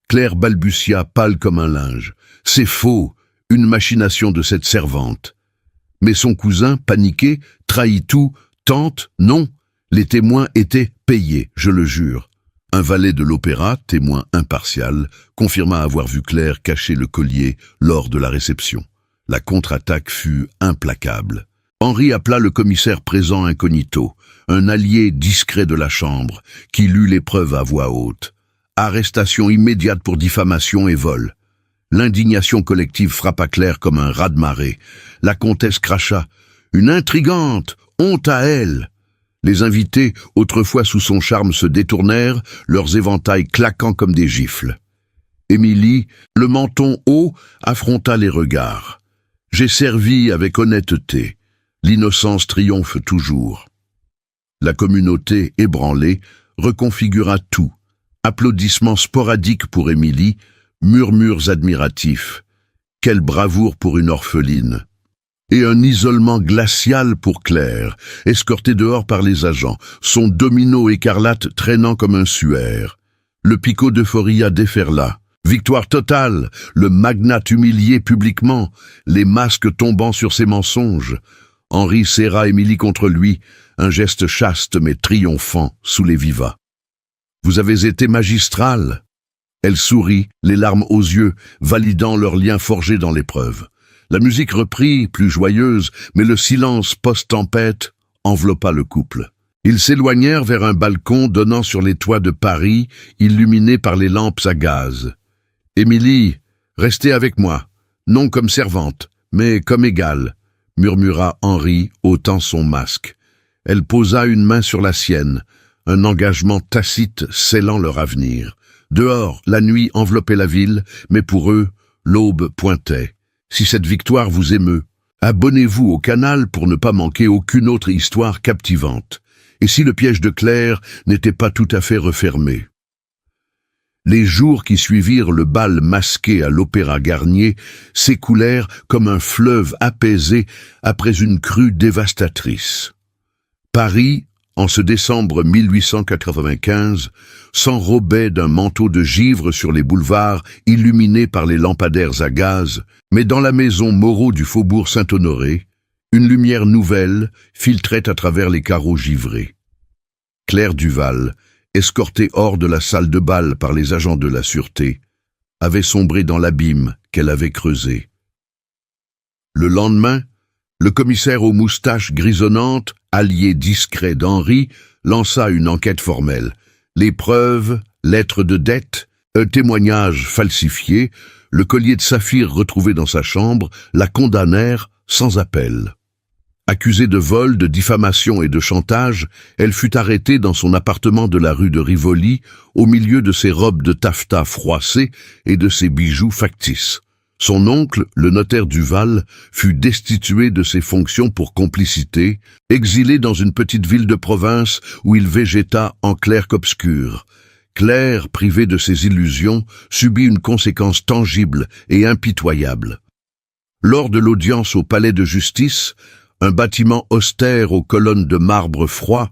Claire balbutia, pâle comme un linge. C'est faux, une machination de cette servante. Mais son cousin, paniqué, trahit tout. Tante, non. Les témoins étaient payés, je le jure. Un valet de l'opéra, témoin impartial, confirma avoir vu Claire cacher le collier lors de la réception. La contre-attaque fut implacable. Henri appela le commissaire présent incognito, un allié discret de la chambre, qui lut les preuves à voix haute. Arrestation immédiate pour diffamation et vol. L'indignation collective frappa Claire comme un raz-de-marée. La comtesse cracha. « Une intrigante! Honte à elle !» Les invités, autrefois sous son charme, se détournèrent, leurs éventails claquant comme des gifles. Émilie, le menton haut, affronta les regards. « J'ai servi avec honnêteté. L'innocence triomphe toujours. » La communauté, ébranlée, reconfigura tout. Applaudissements sporadiques pour Émilie, murmures admiratifs. Quelle bravoure pour une orpheline! Et un isolement glacial pour Claire, escortée dehors par les agents, son domino écarlate traînant comme un suaire. Le picot d'euphoria déferla. Victoire totale, le magnate humilié publiquement, les masques tombant sur ses mensonges. Henri serra Émilie contre lui, un geste chaste mais triomphant sous les vivats. « Vous avez été magistrale !» Elle sourit, les larmes aux yeux, validant leur lien forgé dans l'épreuve. La musique reprit, plus joyeuse, mais le silence post-tempête enveloppa le couple. Ils s'éloignèrent vers un balcon donnant sur les toits de Paris, illuminés par les lampes à gaz. « Émilie, restez avec moi, non comme servante, mais comme égale », murmura Henri, ôtant son masque. Elle posa une main sur la sienne, un engagement tacite scellant leur avenir. Dehors, la nuit enveloppait la ville, mais pour eux, l'aube pointait. Si cette victoire vous émeut, abonnez-vous au canal pour ne pas manquer aucune autre histoire captivante. Et si le piège de Claire n'était pas tout à fait refermé. Les jours qui suivirent le bal masqué à l'Opéra Garnier s'écoulèrent comme un fleuve apaisé après une crue dévastatrice. Paris, en ce décembre 1895, s'enrobait d'un manteau de givre sur les boulevards illuminés par les lampadaires à gaz, mais dans la maison Moreau du faubourg Saint-Honoré, une lumière nouvelle filtrait à travers les carreaux givrés. Claire Duval, escortée hors de la salle de bal par les agents de la sûreté, avait sombré dans l'abîme qu'elle avait creusé. Le lendemain, le commissaire aux moustaches grisonnantes, allié discret d'Henri, lança une enquête formelle. Les preuves, lettres de dette, un témoignage falsifié, le collier de saphir retrouvé dans sa chambre, la condamnèrent sans appel. Accusée de vol, de diffamation et de chantage, elle fut arrêtée dans son appartement de la rue de Rivoli, au milieu de ses robes de taffetas froissées et de ses bijoux factices. Son oncle, le notaire Duval, fut destitué de ses fonctions pour complicité, exilé dans une petite ville de province où il végéta en clair qu'obscur. Claire, privée de ses illusions, subit une conséquence tangible et impitoyable. Lors de l'audience au palais de justice, un bâtiment austère aux colonnes de marbre froid,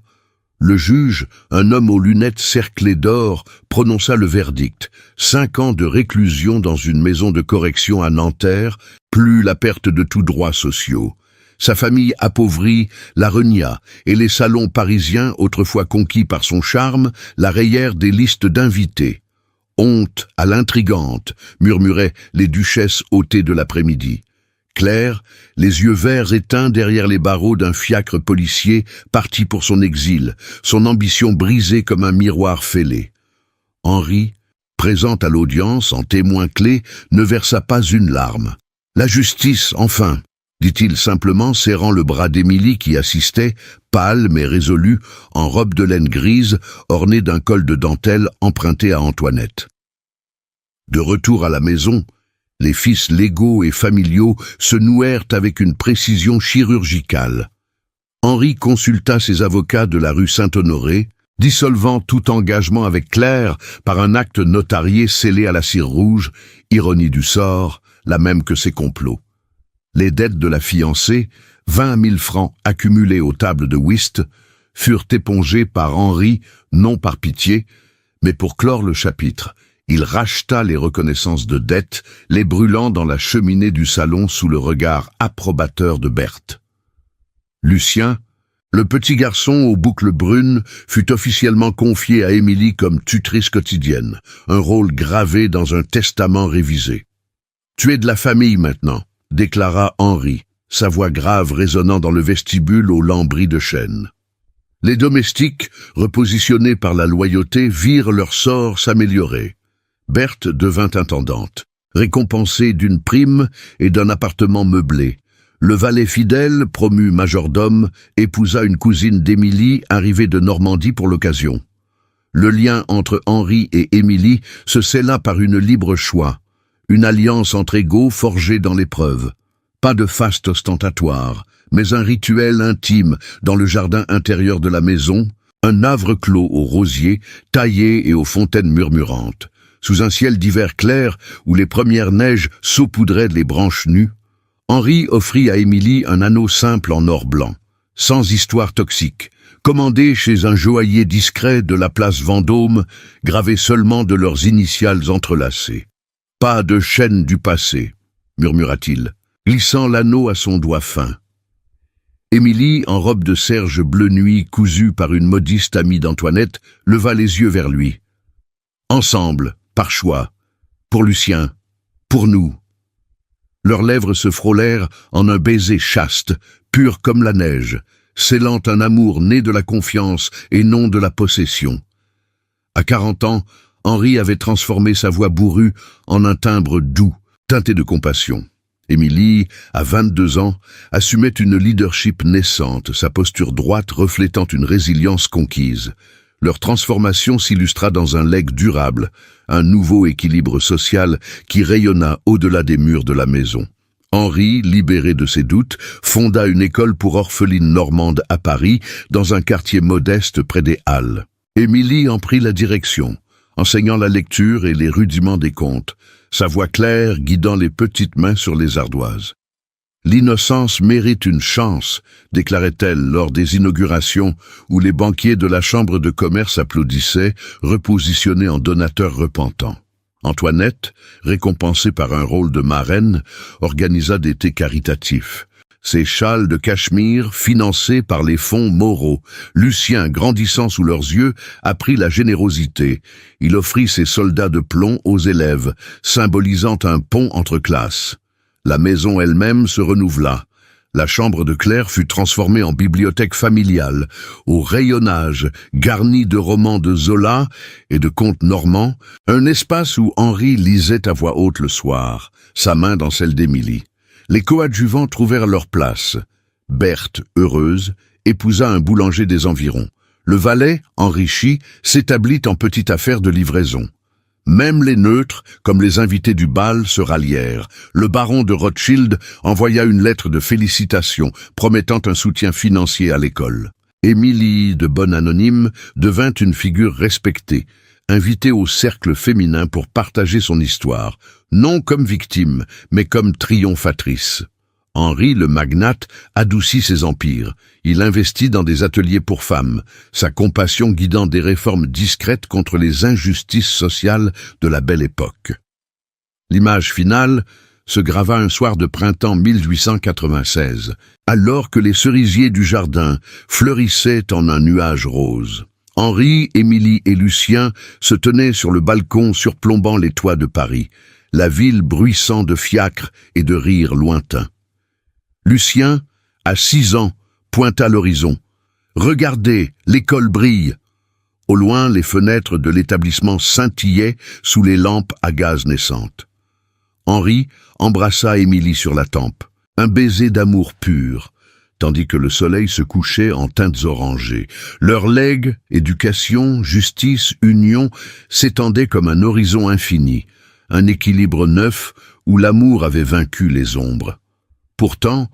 le juge, un homme aux lunettes cerclées d'or, prononça le verdict. 5 ans de réclusion dans une maison de correction à Nanterre, plus la perte de tous droits sociaux. Sa famille appauvrie la renia, et les salons parisiens, autrefois conquis par son charme, la rayèrent des listes d'invités. Honte à l'intrigante, murmuraient les duchesses au thé de l'après-midi. Claire, les yeux verts éteints derrière les barreaux d'un fiacre policier, partit pour son exil, son ambition brisée comme un miroir fêlé. Henri, présent à l'audience en témoin clé, ne versa pas une larme. « La justice, enfin !» dit-il simplement, serrant le bras d'Émilie qui assistait, pâle mais résolue, en robe de laine grise, ornée d'un col de dentelle emprunté à Antoinette. De retour à la maison, les fils légaux et familiaux se nouèrent avec une précision chirurgicale. Henri consulta ses avocats de la rue Saint-Honoré, dissolvant tout engagement avec Claire par un acte notarié scellé à la cire rouge, ironie du sort, la même que ses complots. Les dettes de la fiancée, 20 000 francs accumulés aux tables de whist, furent épongées par Henri, non par pitié, mais pour clore le chapitre. Il racheta les reconnaissances de dette, les brûlant dans la cheminée du salon sous le regard approbateur de Berthe. Lucien, le petit garçon aux boucles brunes, fut officiellement confié à Émilie comme tutrice quotidienne, un rôle gravé dans un testament révisé. « Tu es de la famille maintenant », déclara Henri, sa voix grave résonnant dans le vestibule aux lambris de chêne. Les domestiques, repositionnés par la loyauté, virent leur sort s'améliorer. Berthe devint intendante, récompensée d'une prime et d'un appartement meublé. Le valet fidèle, promu majordome, épousa une cousine d'Émilie arrivée de Normandie pour l'occasion. Le lien entre Henri et Émilie se scella par une libre choix, une alliance entre égaux forgée dans l'épreuve. Pas de faste ostentatoire, mais un rituel intime dans le jardin intérieur de la maison, un havre clos aux rosiers, taillés et aux fontaines murmurantes. Sous un ciel d'hiver clair où les premières neiges saupoudraient les branches nues, Henri offrit à Émilie un anneau simple en or blanc, sans histoire toxique, commandé chez un joaillier discret de la place Vendôme, gravé seulement de leurs initiales entrelacées. « Pas de chaîne du passé », murmura-t-il, glissant l'anneau à son doigt fin. Émilie, en robe de serge bleu nuit cousue par une modiste amie d'Antoinette, leva les yeux vers lui. « Ensemble, par choix, pour Lucien, pour nous. » Leurs lèvres se frôlèrent en un baiser chaste, pur comme la neige, scellant un amour né de la confiance et non de la possession. À 40 ans, Henri avait transformé sa voix bourrue en un timbre doux, teinté de compassion. Émilie, à 22 ans, assumait une leadership naissante, sa posture droite reflétant une résilience conquise. Leur transformation s'illustra dans un legs durable, un nouveau équilibre social qui rayonna au-delà des murs de la maison. Henri, libéré de ses doutes, fonda une école pour orphelines normandes à Paris, dans un quartier modeste près des Halles. Émilie en prit la direction, enseignant la lecture et les rudiments des contes, sa voix claire guidant les petites mains sur les ardoises. « L'innocence mérite une chance », déclarait-elle lors des inaugurations où les banquiers de la chambre de commerce applaudissaient, repositionnés en donateurs repentants. Antoinette, récompensée par un rôle de marraine, organisa des thés caritatifs. Ces châles de cachemire, financés par les fonds Moreau. Lucien, grandissant sous leurs yeux, apprit la générosité. Il offrit ses soldats de plomb aux élèves, symbolisant un pont entre classes. La maison elle-même se renouvela. La chambre de Claire fut transformée en bibliothèque familiale, au rayonnage, garni de romans de Zola et de contes normands, un espace où Henri lisait à voix haute le soir, sa main dans celle d'Émilie. Les coadjuvants trouvèrent leur place. Berthe, heureuse, épousa un boulanger des environs. Le valet, enrichi, s'établit en petite affaire de livraison. Même les neutres, comme les invités du bal, se rallièrent. Le baron de Rothschild envoya une lettre de félicitations, promettant un soutien financier à l'école. Émilie, de bonne anonyme, devint une figure respectée, invitée au cercle féminin pour partager son histoire, non comme victime, mais comme triomphatrice. Henri, le magnate, adoucit ses empires. Il investit dans des ateliers pour femmes, sa compassion guidant des réformes discrètes contre les injustices sociales de la Belle Époque. L'image finale se grava un soir de printemps 1896, alors que les cerisiers du jardin fleurissaient en un nuage rose. Henri, Émilie et Lucien se tenaient sur le balcon surplombant les toits de Paris, la ville bruissant de fiacres et de rires lointains. Lucien, à 6 ans, pointa l'horizon. « Regardez, l'école brille !» Au loin, les fenêtres de l'établissement scintillaient sous les lampes à gaz naissantes. Henri embrassa Émilie sur la tempe, un baiser d'amour pur, tandis que le soleil se couchait en teintes orangées. Leurs legs, éducation, justice, union, s'étendaient comme un horizon infini, un équilibre neuf où l'amour avait vaincu les ombres. Pourtant,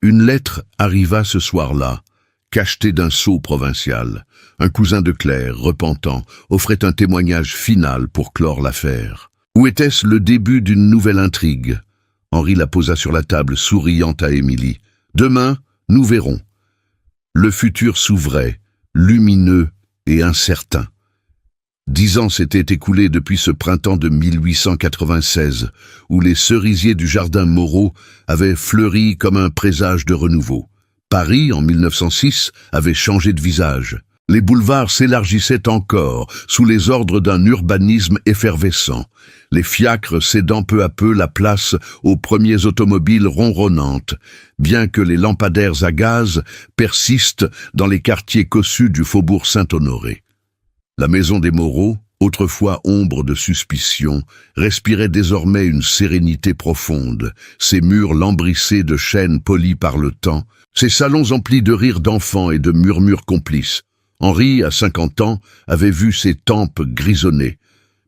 une lettre arriva ce soir-là, cachetée d'un sceau provincial. Un cousin de Claire, repentant, offrait un témoignage final pour clore l'affaire. Ou était-ce le début d'une nouvelle intrigue? Henri la posa sur la table, souriant à Émilie. « Demain, nous verrons. » Le futur s'ouvrait, lumineux et incertain. 10 ans s'étaient écoulés depuis ce printemps de 1896, où les cerisiers du jardin Moreau avaient fleuri comme un présage de renouveau. Paris, en 1906, avait changé de visage. Les boulevards s'élargissaient encore, sous les ordres d'un urbanisme effervescent, les fiacres cédant peu à peu la place aux premiers automobiles ronronnantes, bien que les lampadaires à gaz persistent dans les quartiers cossus du faubourg Saint-Honoré. La maison des Moreau, autrefois ombre de suspicion, respirait désormais une sérénité profonde, ses murs lambrissés de chênes polis par le temps, ses salons emplis de rires d'enfants et de murmures complices. Henri, à 50 ans, avait vu ses tempes grisonner,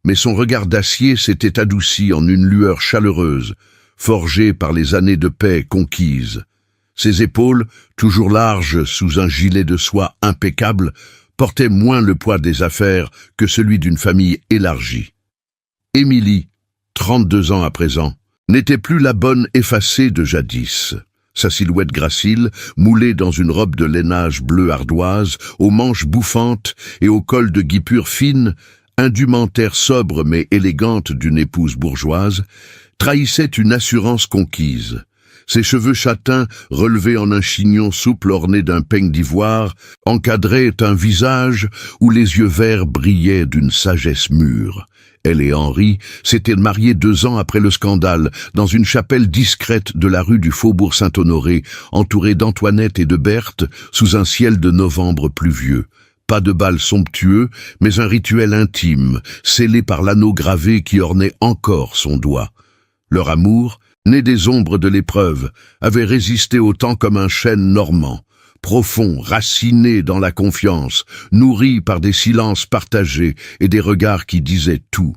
mais son regard d'acier s'était adouci en une lueur chaleureuse, forgée par les années de paix conquises. Ses épaules, toujours larges sous un gilet de soie impeccable, portait moins le poids des affaires que celui d'une famille élargie. Émilie, 32 ans à présent, n'était plus la bonne effacée de jadis. Sa silhouette gracile, moulée dans une robe de lainage bleu ardoise, aux manches bouffantes et au col de guipure fine, indumentaire sobre mais élégante d'une épouse bourgeoise, trahissait une assurance conquise. Ses cheveux châtains, relevés en un chignon souple orné d'un peigne d'ivoire, encadraient un visage où les yeux verts brillaient d'une sagesse mûre. Elle et Henri s'étaient mariés 2 ans après le scandale, dans une chapelle discrète de la rue du Faubourg Saint-Honoré, entourée d'Antoinette et de Berthe, sous un ciel de novembre pluvieux. Pas de bal somptueux, mais un rituel intime, scellé par l'anneau gravé qui ornait encore son doigt. Leur amour, né des ombres de l'épreuve, avait résisté au temps comme un chêne normand, profond, raciné dans la confiance, nourri par des silences partagés et des regards qui disaient tout.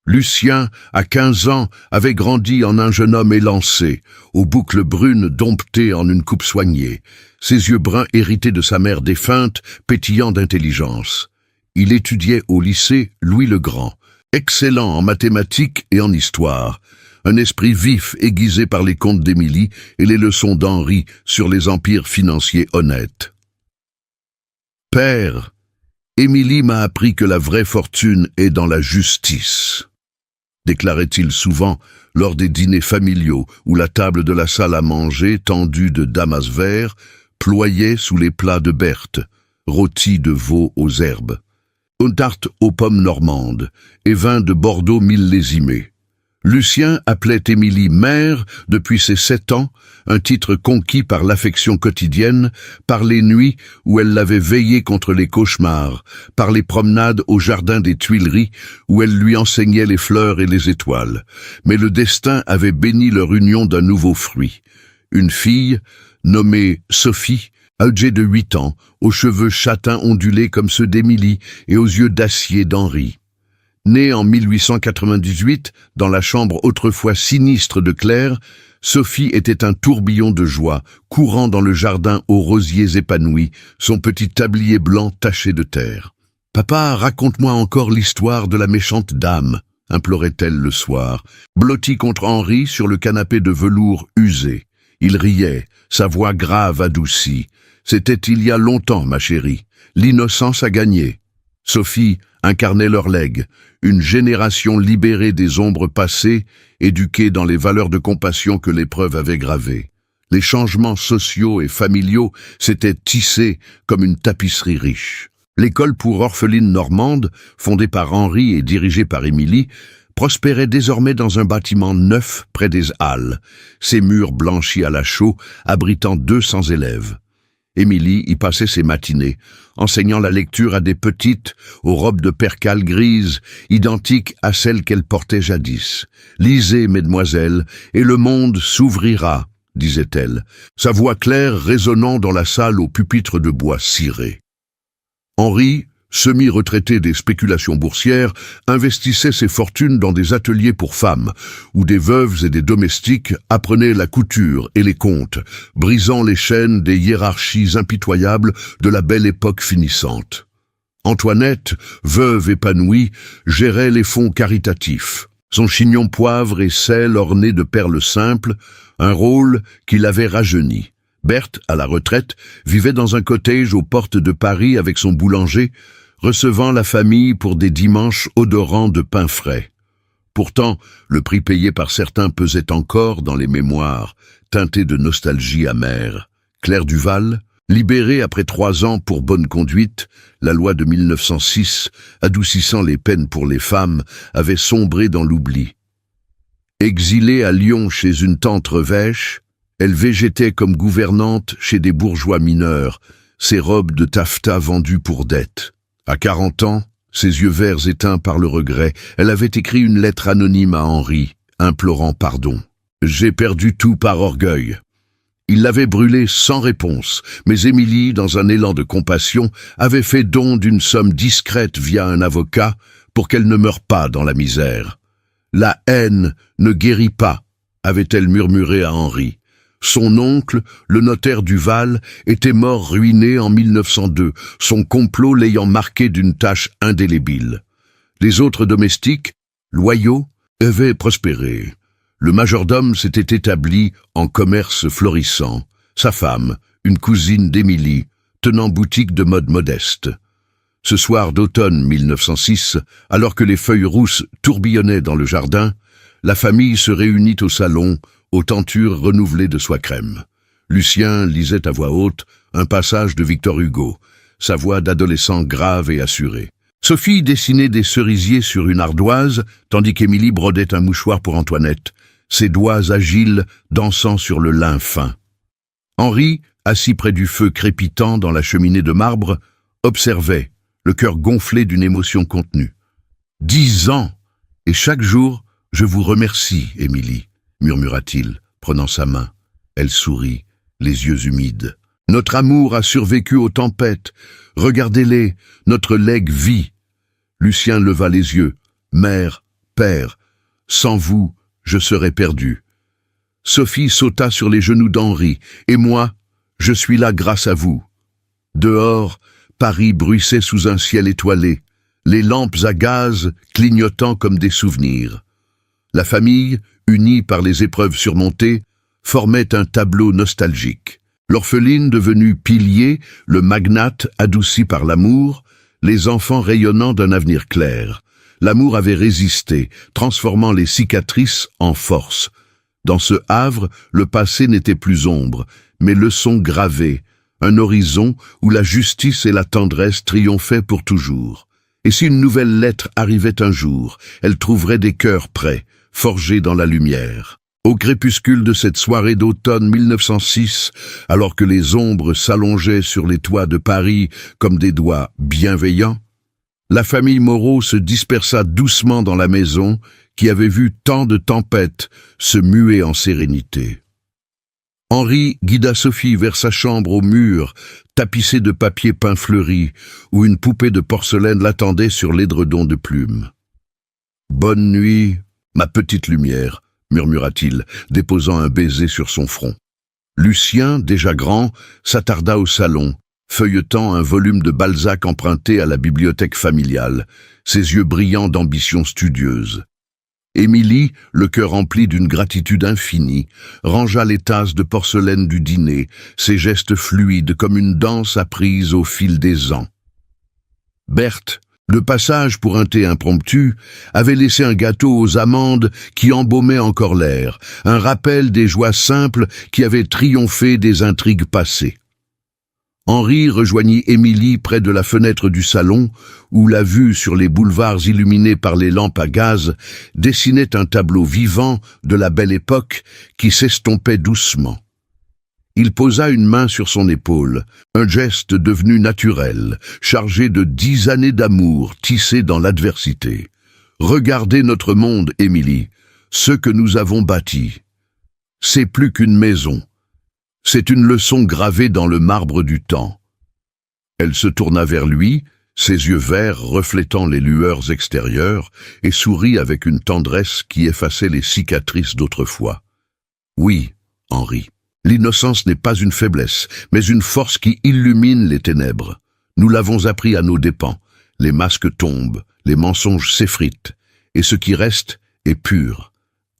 Lucien, à 15 ans, avait grandi en un jeune homme élancé, aux boucles brunes domptées en une coupe soignée, ses yeux bruns hérités de sa mère défunte, pétillants d'intelligence. Il étudiait au lycée Louis le Grand, excellent en mathématiques et en histoire, un esprit vif aiguisé par les contes d'Émilie et les leçons d'Henri sur les empires financiers honnêtes. « Père, Émilie m'a appris que la vraie fortune est dans la justice. » déclarait-il souvent lors des dîners familiaux où la table de la salle à manger, tendue de damas verts, ployait sous les plats de Berthe, rôtis de veau aux herbes. Une tarte aux pommes normandes et vin de Bordeaux millésimé. Lucien appelait Émilie mère depuis ses 7 ans, un titre conquis par l'affection quotidienne, par les nuits où elle l'avait veillé contre les cauchemars, par les promenades au jardin des Tuileries où elle lui enseignait les fleurs et les étoiles. Mais le destin avait béni leur union d'un nouveau fruit. Une fille, nommée Sophie, âgée de 8 ans, aux cheveux châtains ondulés comme ceux d'Émilie et aux yeux d'acier d'Henri. Née en 1898, dans la chambre autrefois sinistre de Claire, Sophie était un tourbillon de joie, courant dans le jardin aux rosiers épanouis, son petit tablier blanc taché de terre. « Papa, raconte-moi encore l'histoire de la méchante dame », implorait-elle le soir, blottie contre Henri sur le canapé de velours usé. Il riait, sa voix grave adoucie. « C'était il y a longtemps, ma chérie. L'innocence a gagné. » Sophie incarnait leur legs, une génération libérée des ombres passées, éduquée dans les valeurs de compassion que l'épreuve avait gravées. Les changements sociaux et familiaux s'étaient tissés comme une tapisserie riche. L'école pour orphelines normande, fondée par Henri et dirigée par Émilie, prospérait désormais dans un bâtiment neuf près des Halles, ses murs blanchis à la chaux, abritant 200 élèves. Émilie y passait ses matinées, enseignant la lecture à des petites, aux robes de percale grises, identiques à celles qu'elle portait jadis. « Lisez, mesdemoiselles, et le monde s'ouvrira », disait-elle, sa voix claire résonnant dans la salle au pupitre de bois ciré. Henri, semi-retraité des spéculations boursières, investissait ses fortunes dans des ateliers pour femmes, où des veuves et des domestiques apprenaient la couture et les contes, brisant les chaînes des hiérarchies impitoyables de la belle époque finissante. Antoinette, veuve épanouie, gérait les fonds caritatifs. Son chignon poivre et sel orné de perles simples, un rôle qui l'avait rajeuni. Berthe, à la retraite, vivait dans un cottage aux portes de Paris avec son boulanger, recevant la famille pour des dimanches odorants de pain frais. Pourtant, le prix payé par certains pesait encore dans les mémoires, teinté de nostalgie amère. Claire Duval, libérée après 3 ans pour bonne conduite, la loi de 1906, adoucissant les peines pour les femmes, avait sombré dans l'oubli. Exilée à Lyon chez une tante revêche, elle végétait comme gouvernante chez des bourgeois mineurs, ses robes de taffetas vendues pour dette. À 40 ans, ses yeux verts éteints par le regret, elle avait écrit une lettre anonyme à Henri, implorant pardon. « J'ai perdu tout par orgueil. » Il l'avait brûlée sans réponse, mais Émilie, dans un élan de compassion, avait fait don d'une somme discrète via un avocat pour qu'elle ne meure pas dans la misère. « La haine ne guérit pas », avait-elle murmuré à Henri. Son oncle, le notaire Duval, était mort ruiné en 1902, son complot l'ayant marqué d'une tache indélébile. Les autres domestiques, loyaux, avaient prospéré. Le majordome s'était établi en commerce florissant. Sa femme, une cousine d'Émilie, tenant boutique de mode modeste. Ce soir d'automne 1906, alors que les feuilles rousses tourbillonnaient dans le jardin, la famille se réunit au salon, aux tentures renouvelées de soie crème. Lucien lisait à voix haute un passage de Victor Hugo, sa voix d'adolescent grave et assurée. Sophie dessinait des cerisiers sur une ardoise, tandis qu'Émilie brodait un mouchoir pour Antoinette, ses doigts agiles dansant sur le lin fin. Henri, assis près du feu crépitant dans la cheminée de marbre, observait, le cœur gonflé d'une émotion contenue. « 10 ans, et chaque jour, je vous remercie, Émilie, » murmura-t-il, prenant sa main. Elle sourit, les yeux humides. « Notre amour a survécu aux tempêtes. Regardez-les, notre legs vit. » Lucien leva les yeux. « Mère, père, sans vous, je serais perdu. » Sophie sauta sur les genoux d'Henri. « Et moi, je suis là grâce à vous. » Dehors, Paris bruissait sous un ciel étoilé, les lampes à gaz clignotant comme des souvenirs. La famille, unie par les épreuves surmontées, formait un tableau nostalgique. L'orpheline devenue pilier, le magnate adouci par l'amour, les enfants rayonnant d'un avenir clair. L'amour avait résisté, transformant les cicatrices en force. Dans ce havre, le passé n'était plus ombre, mais leçon gravée, un horizon où la justice et la tendresse triomphaient pour toujours. Et si une nouvelle lettre arrivait un jour, elle trouverait des cœurs prêts, forgés dans la lumière. Au crépuscule de cette soirée d'automne 1906, alors que les ombres s'allongeaient sur les toits de Paris comme des doigts bienveillants, la famille Moreau se dispersa doucement dans la maison qui avait vu tant de tempêtes se muer en sérénité. Henri guida Sophie vers sa chambre au mur, tapissée de papier peint fleuri, où une poupée de porcelaine l'attendait sur l'édredon de plumes. « Bonne nuit, ma petite lumière », murmura-t-il, déposant un baiser sur son front. Lucien, déjà grand, s'attarda au salon, feuilletant un volume de Balzac emprunté à la bibliothèque familiale, ses yeux brillants d'ambition studieuse. Émilie, le cœur rempli d'une gratitude infinie, rangea les tasses de porcelaine du dîner, ses gestes fluides comme une danse apprise au fil des ans. Berthe, le passage pour un thé impromptu, avait laissé un gâteau aux amandes qui embaumait encore l'air, un rappel des joies simples qui avaient triomphé des intrigues passées. Henri rejoignit Émilie près de la fenêtre du salon, où la vue sur les boulevards illuminés par les lampes à gaz dessinait un tableau vivant de la belle époque qui s'estompait doucement. Il posa une main sur son épaule, un geste devenu naturel, chargé de 10 années d'amour tissées dans l'adversité. « Regardez notre monde, Émilie, ce que nous avons bâti. C'est plus qu'une maison. C'est une leçon gravée dans le marbre du temps. » Elle se tourna vers lui, ses yeux verts reflétant les lueurs extérieures, et sourit avec une tendresse qui effaçait les cicatrices d'autrefois. « Oui, Henri. L'innocence n'est pas une faiblesse, mais une force qui illumine les ténèbres. Nous l'avons appris à nos dépens. Les masques tombent, les mensonges s'effritent, et ce qui reste est pur,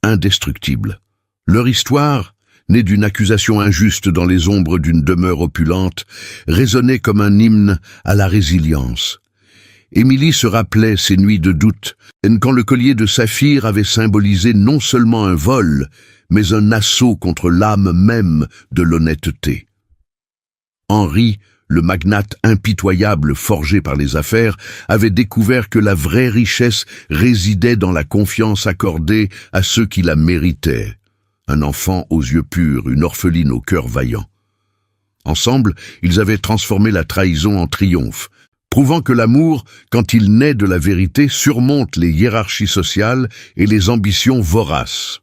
indestructible. Leur histoire, née d'une accusation injuste dans les ombres d'une demeure opulente, résonnait comme un hymne à la résilience. Émilie se rappelait ces nuits de doute, quand le collier de saphir avait symbolisé non seulement un vol, mais un assaut contre l'âme même de l'honnêteté. Henri, le magnate impitoyable forgé par les affaires, avait découvert que la vraie richesse résidait dans la confiance accordée à ceux qui la méritaient. Un enfant aux yeux purs, une orpheline au cœur vaillant. Ensemble, ils avaient transformé la trahison en triomphe, prouvant que l'amour, quand il naît de la vérité, surmonte les hiérarchies sociales et les ambitions voraces.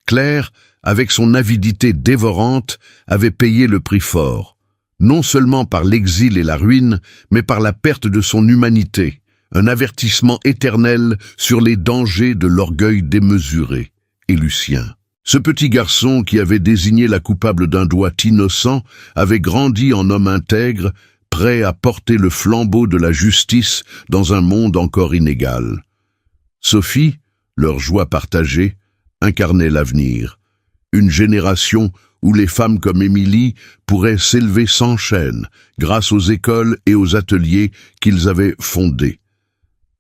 Claire, avec son avidité dévorante, avait payé le prix fort, non seulement par l'exil et la ruine, mais par la perte de son humanité, un avertissement éternel sur les dangers de l'orgueil démesuré. Et Lucien, ce petit garçon qui avait désigné la coupable d'un doigt innocent, avait grandi en homme intègre, prêt à porter le flambeau de la justice dans un monde encore inégal. Sophie, leur joie partagée, incarnait l'avenir, une génération où les femmes comme Émilie pourraient s'élever sans chaîne grâce aux écoles et aux ateliers qu'ils avaient fondés.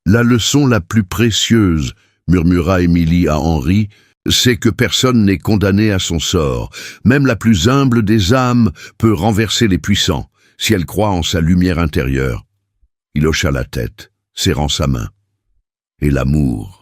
La leçon la plus précieuse, murmura Émilie à Henri, c'est que personne n'est condamné à son sort. Même la plus humble des âmes peut renverser les puissants, si elle croit en sa lumière intérieure. Il hocha la tête, serrant sa main. Et l'amour.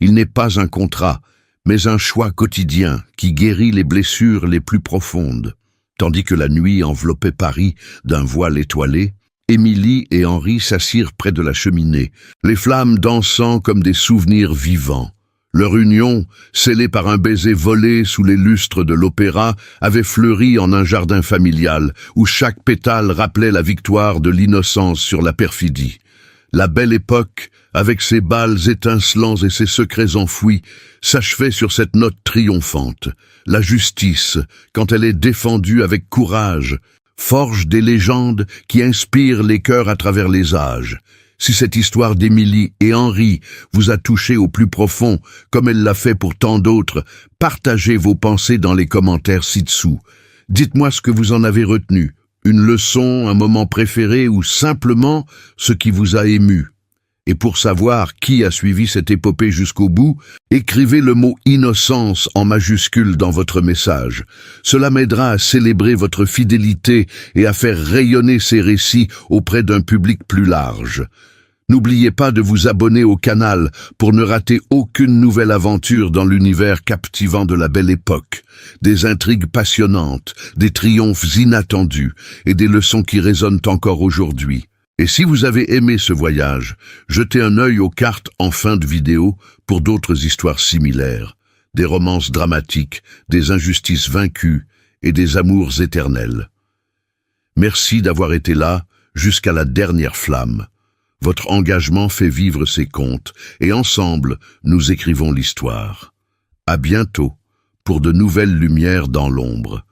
Il n'est pas un contrat, mais un choix quotidien qui guérit les blessures les plus profondes. Tandis que la nuit enveloppait Paris d'un voile étoilé, Émilie et Henri s'assirent près de la cheminée, les flammes dansant comme des souvenirs vivants. Leur union, scellée par un baiser volé sous les lustres de l'opéra, avait fleuri en un jardin familial, où chaque pétale rappelait la victoire de l'innocence sur la perfidie. La belle époque, avec ses bals étincelants et ses secrets enfouis, s'achevait sur cette note triomphante. La justice, quand elle est défendue avec courage, forge des légendes qui inspirent les cœurs à travers les âges. Si cette histoire d'Émilie et Henri vous a touché au plus profond, comme elle l'a fait pour tant d'autres, partagez vos pensées dans les commentaires ci-dessous. Dites-moi ce que vous en avez retenu. Une leçon, un moment préféré ou simplement ce qui vous a ému. Et pour savoir qui a suivi cette épopée jusqu'au bout, écrivez le mot « innocence » en majuscule dans votre message. Cela m'aidera à célébrer votre fidélité et à faire rayonner ces récits auprès d'un public plus large. N'oubliez pas de vous abonner au canal pour ne rater aucune nouvelle aventure dans l'univers captivant de la Belle Époque. Des intrigues passionnantes, des triomphes inattendus et des leçons qui résonnent encore aujourd'hui. Et si vous avez aimé ce voyage, jetez un œil aux cartes en fin de vidéo pour d'autres histoires similaires, des romances dramatiques, des injustices vaincues et des amours éternels. Merci d'avoir été là jusqu'à la dernière flamme. Votre engagement fait vivre ces contes et ensemble, nous écrivons l'histoire. À bientôt pour de nouvelles lumières dans l'ombre.